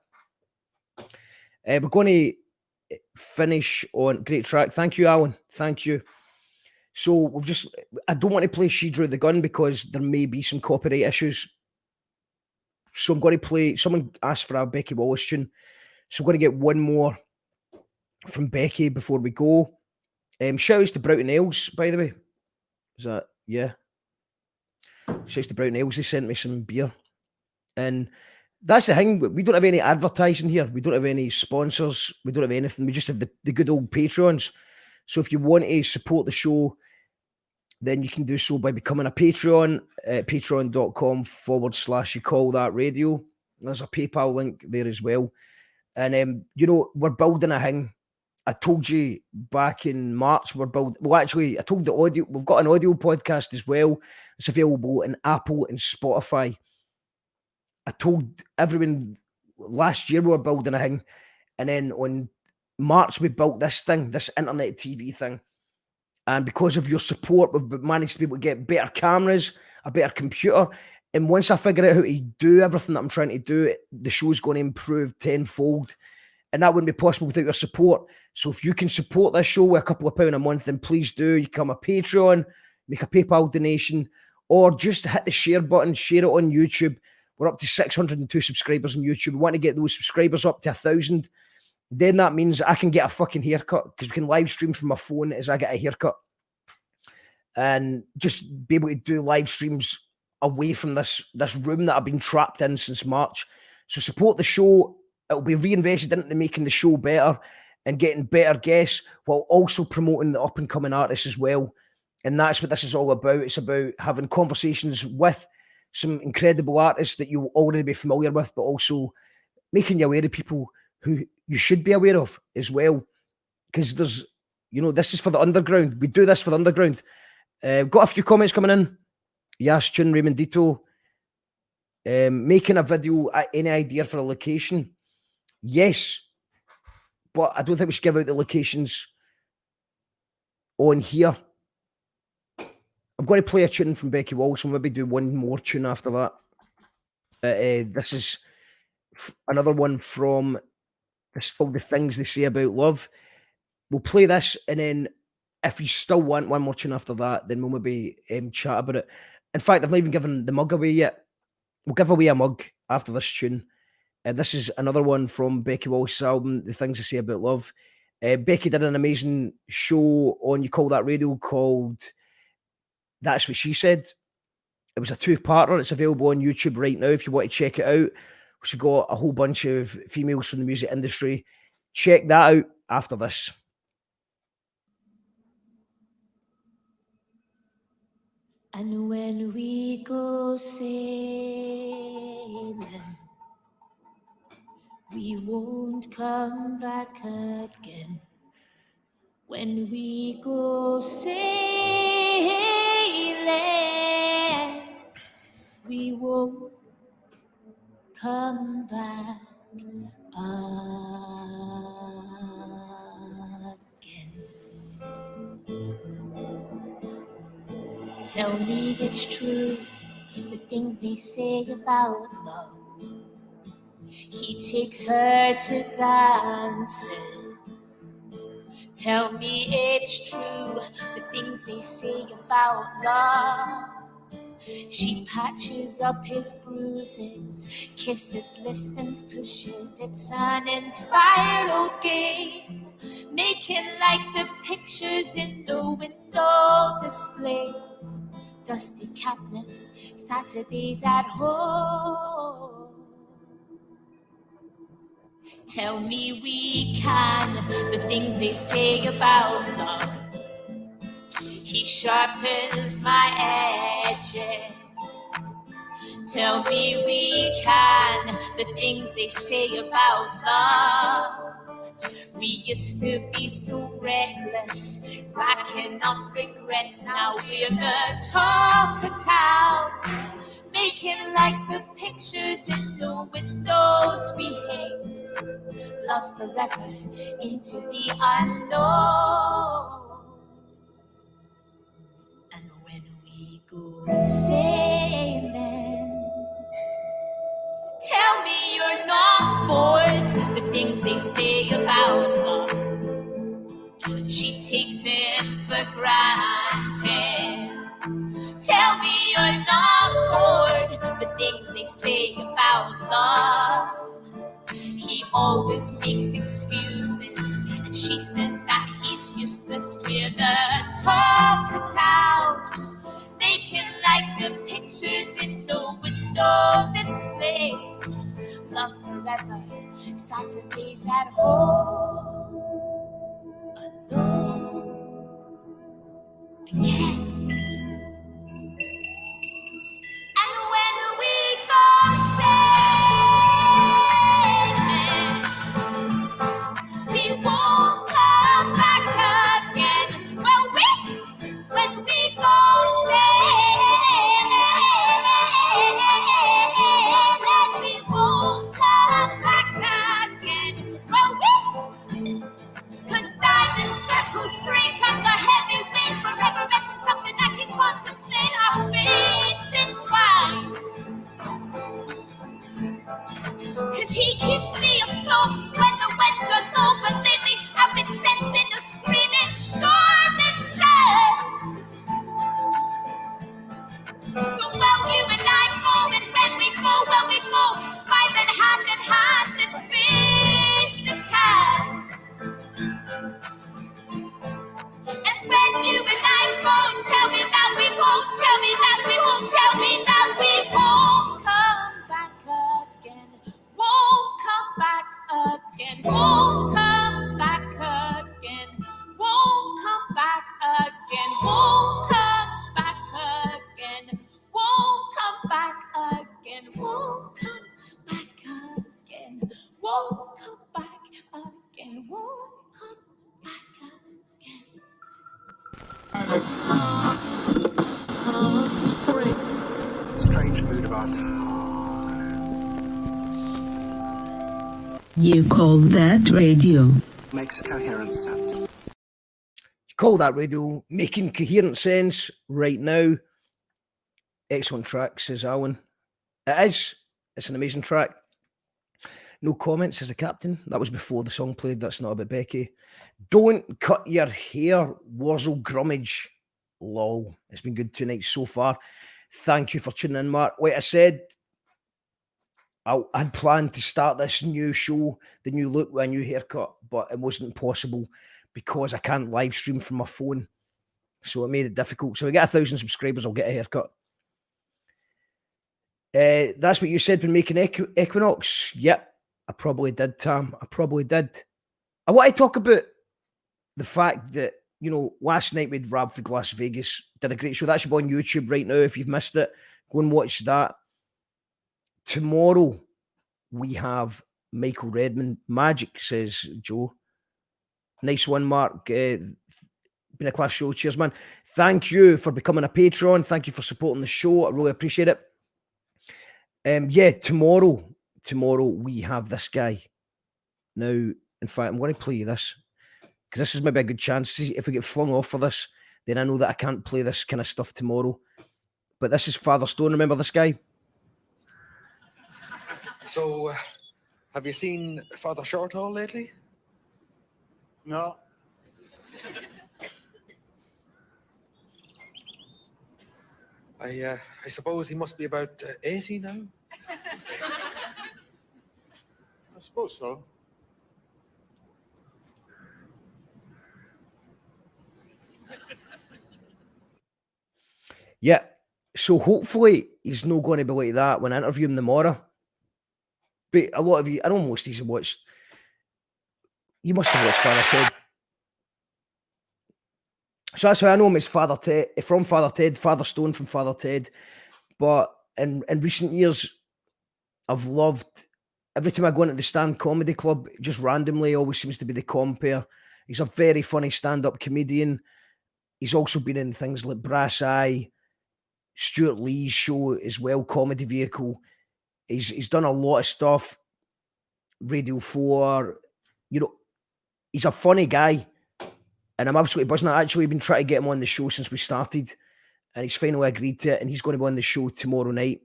We're going to finish on great track. Thank you, Alan. Thank you. So I don't want to play She Drew the Gun because there may be some copyright issues. So I'm going to play, someone asked for a Becky Wallace tune. So I'm going to get one more from Becky before we go. Shout outs to Broughton Ales, by the way. Is that, yeah. Shout outs to Broughton Ales, they sent me some beer. And that's the thing, we don't have any advertising here. We don't have any sponsors. We don't have anything. We just have the good old Patreons. So if you want to support the show, then you can do so by becoming a Patreon at patreon.com/you call that radio. There's a PayPal link there as well. And, you know, we're building a thing. I told you back in March, I told the audio, we've got an audio podcast as well. It's available in Apple and Spotify. I told everyone last year we were building a thing. And then on March, we built this thing, this internet TV thing. And because of your support, we've managed to be able to get better cameras, a better computer. And once I figure out how to do everything that I'm trying to do, the show's going to improve tenfold. And that wouldn't be possible without your support. So if you can support this show with a couple of £1 a month, then please do. You become a Patreon, make a PayPal donation, or just hit the share button, share it on YouTube. We're up to 602 subscribers on YouTube. We want to get those subscribers up to 1,000. Then that means I can get a fucking haircut because we can live stream from my phone as I get a haircut. And just be able to do live streams away from this room that I've been trapped in since March. So support the show. It'll be reinvested into making the show better and getting better guests while also promoting the up-and-coming artists as well. And that's what this is all about. It's about having conversations with some incredible artists that you'll already be familiar with, but also making you aware of people who you should be aware of as well. Because there's, you know, this is for the underground. We do this for the underground. Got a few comments coming in. Yas Chun, Raymond Dito. Making a video, any idea for a location? Yes. But I don't think we should give out the locations on here. I'm going to play a tune from Becky Walsh and maybe do one more tune after that. This is another one from, it's called The Things They Say About Love. We'll play this, and then if you still want one more tune after that, then we'll maybe chat about it. In fact, I've not even given the mug away yet. We'll give away a mug after this tune. This is another one from Becky Walsh's album, The Things They Say About Love. Becky did an amazing show on You Call That Radio called That's What She Said. It was a two-parter. It's available on YouTube right now if you want to check it out. She got a whole bunch of females from the music industry. Check that out after this. And when we go sailing, we won't come back again. When we go sailing, we won't come back again. Tell me it's true, the things they say about love. He takes her to dancing. Tell me it's true, the things they say about love. She patches up his bruises, kisses, listens, pushes. It's an inspired old game, making like the pictures in the window display. Dusty cabinets, Saturdays at home. Tell me we can, the things they say about love. He sharpens my edges. Tell me we can, the things they say about love. We used to be so reckless, racking up regrets. Now we're the talk of town, making like the pictures in the windows we hate. Love forever into the unknown. And when we go sailing, tell me you're not bored. The things they say about love, she takes it for granted. Tell me you're not bored. The things they say about love, he always makes excuses, and she says that he's useless. We're the talk of town, making like the pictures in the window display. Love forever, Saturdays at home, alone again. And when we go sailing, we won't come back again. When we go sailing, we won't come back again. 'Cause diamond circles break under heavy wind, forever resting something I can contemplate. Our fates entwined. 'Cause he keeps me afloat when the winds are low. But lately I've been sensing a screaming storm inside. So while you and I go, and when we go, smiling hand in hand and face the tide. And when you and I go, tell me that we won't, tell me that we won't, tell me that we won't come back again. Won't come back again. Won't come back again. Won't come back again. Won't come back again. Won't come back again. Won't come back again. Won't come back again. Won't come back again. Strange mood of our time. You call that radio? Makes coherent sense. Call that radio making coherent sense right now. Excellent track, says Alan. It is. It's an amazing track. No comments, says the captain. That was before the song played. That's not about Becky. Don't cut your hair, Wazzle Grummage. Lol. It's been good tonight so far. Thank you for tuning in, Mark. Like I said, I'd planned to start this new show, the new look with a new haircut, but it wasn't possible because I can't live stream from my phone. So it made it difficult. So we get 1,000 subscribers, I'll get a haircut. That's what you said when making Equinox. Yep, I probably did, Tam. I probably did. I want to talk about the fact that, you know, last night we had Rab Allan Glasvegas, did a great show. That should be on YouTube right now. If you've missed it, go and watch that. Tomorrow we have Michael Redmond. Magic, says Joe. Nice one, Mark. Been a class show. Cheers, man. Thank you for becoming a patron. Thank you for supporting the show. I really appreciate it. Yeah, tomorrow we have this guy. Now, in fact, I'm going to play you this because this is maybe a good chance. If we get flung off for this, then I know that I can't play this kind of stuff tomorrow. But this is Father Stone. Remember this guy? So, Have you seen Father Shorthall lately? No. I suppose he must be about 80 now. I suppose so. Yeah. So hopefully he's not going to be like that when I interview him tomorrow. But a lot of you, I know most of you have watched. You must have watched Father Ted. So that's how I know him as Father Ted, from Father Ted, Father Stone from Father Ted. But in recent years, I've loved every time I go into the Stand Comedy Club, just randomly always seems to be the compere. He's a very funny stand-up comedian. He's also been in things like Brass Eye, Stuart Lee's show as well, Comedy Vehicle. He's done a lot of stuff. Radio 4, you know, he's a funny guy. And I'm absolutely buzzing. I've actually been trying to get him on the show since we started. And he's finally agreed to it. And he's going to be on the show tomorrow night.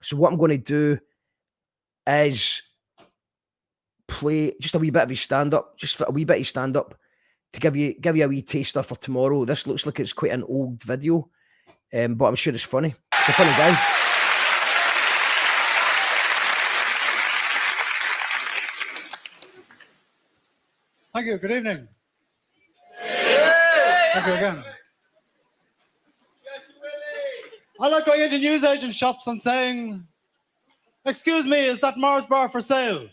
So what I'm going to do is play just a wee bit of his stand-up, just for a wee bit of stand-up to give you a wee taster for tomorrow. This looks like it's quite an old video, but I'm sure it's funny. It's a funny guy. Thank you. Good evening. Thank you again. I like going into newsagent shops and saying, "Excuse me, is that Mars bar for sale?"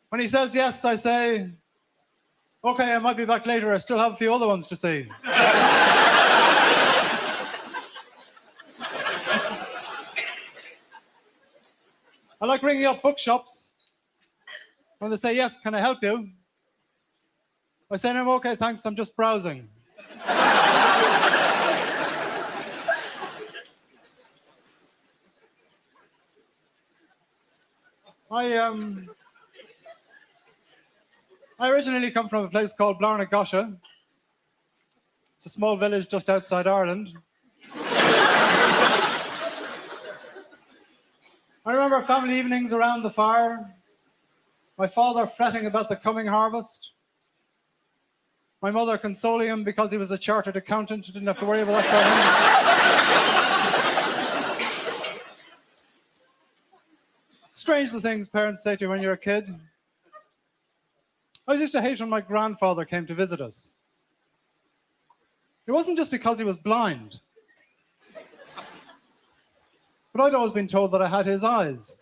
When he says yes, I say, "Okay, I might be back later. I still have a few other ones to see." I like ringing up bookshops. When they say, "Yes, can I help you?" I say, "No, okay, thanks, I'm just browsing." I originally come from a place called Blarnagosha. It's a small village just outside Ireland. I remember family evenings around the fire, my father fretting about the coming harvest, my mother consoling him because he was a chartered accountant, didn't have to worry about that sort of thing. Strange the things parents say to you when you're a kid. I used to hate when my grandfather came to visit us. It wasn't just because he was blind, but I'd always been told that I had his eyes.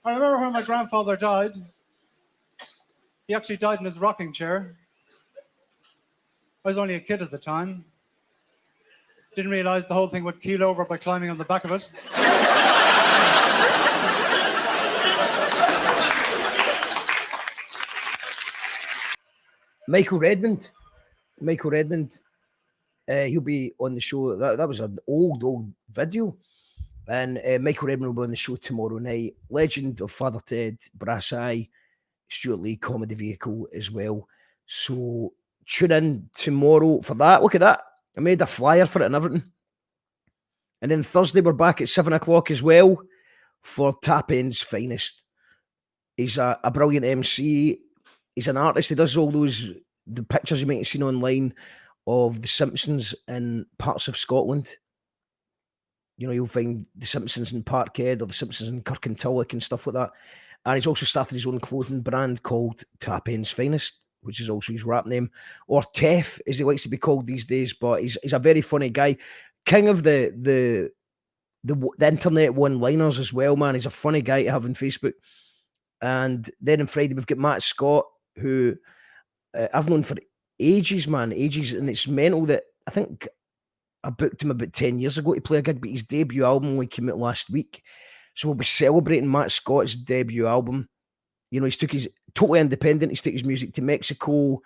I remember when my grandfather died. He actually died in his rocking chair. I was only a kid at the time. Didn't realize the whole thing would keel over by climbing on the back of it. Michael Redmond, he'll be on the show. That was an old video. And Michael Redmond will be on the show tomorrow night. Legend of Father Ted, Brass Eye, Stuart Lee, Comedy Vehicle as well. So tune in tomorrow for that. Look at that. I made a flyer for it and everything. And then Thursday, we're back at 7 o'clock as well for Tap In's Finest. He's a brilliant MC. He's an artist. He does all the pictures you might have seen online of The Simpsons in parts of Scotland. You know, you'll find The Simpsons in Parkhead or The Simpsons in Kirkintilloch and stuff like that. And he's also started his own clothing brand called Tap In's Finest, which is also his rap name, or Tef, as he likes to be called these days. But he's a very funny guy. King of the internet one-liners as well, man. He's a funny guy to have on Facebook. And then on Friday, we've got Matt Scott, who I've known for ages, man, ages. And it's mental that I think I booked him about 10 years ago to play a gig, but his debut album only came out last week. So we'll be celebrating Matt Scott's debut album. You know, he's totally independent. He's took his music to Mexico,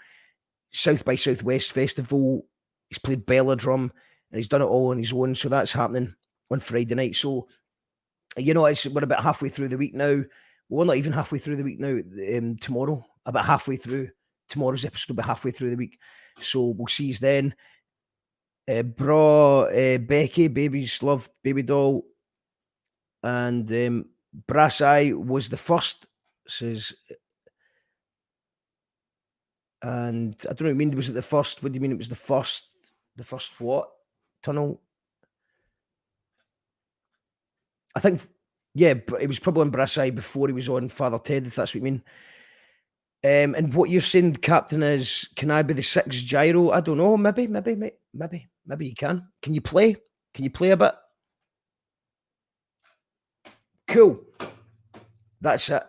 South by Southwest Festival. He's played Belladrum, and he's done it all on his own. So that's happening on Friday night. So, you know, we're about halfway through the week now. We're not even halfway through the week now. Tomorrow, about halfway through tomorrow's episode will be halfway through the week. So we'll see you then. Becky, baby's love, baby doll. And Brass Eye was the first, says. And I don't know what you mean, was it the first? What do you mean it was the first? The first what? Tunnel? I think, yeah, it was probably on Brass Eye before he was on Father Ted, if that's what you mean. And what you're saying, Captain, is can I be the 6 gyro? I don't know. Maybe you can. Can you play? Can you play a bit? Cool. That's it.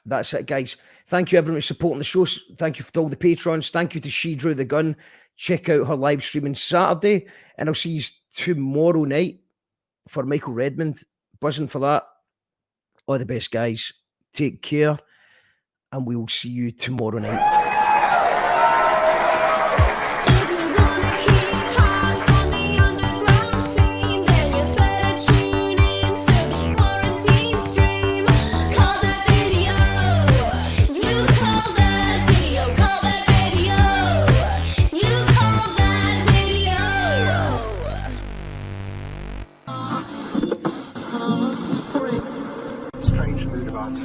That's it, guys. Thank you, everyone, for supporting the show. Thank you to all the patrons. Thank you to She Drew the Gun. Check out her live stream on Saturday. And I'll see you tomorrow night for Michael Redmond. Buzzing for that. All the best, guys. Take care. And we will see you tomorrow night. Strange mood about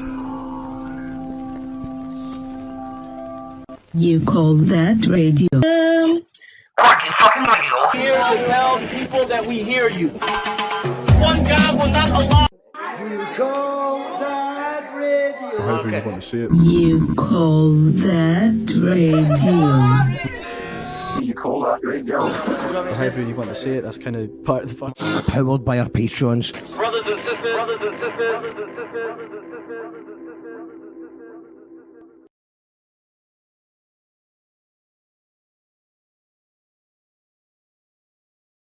You call that radio? Here to tell people that we hear you. One God will not allow. You call that radio? However you want to see it. You call that radio? You call that radio? However you want to say it, that's kind of part of the fun. Powered by our patrons. Brothers and sisters.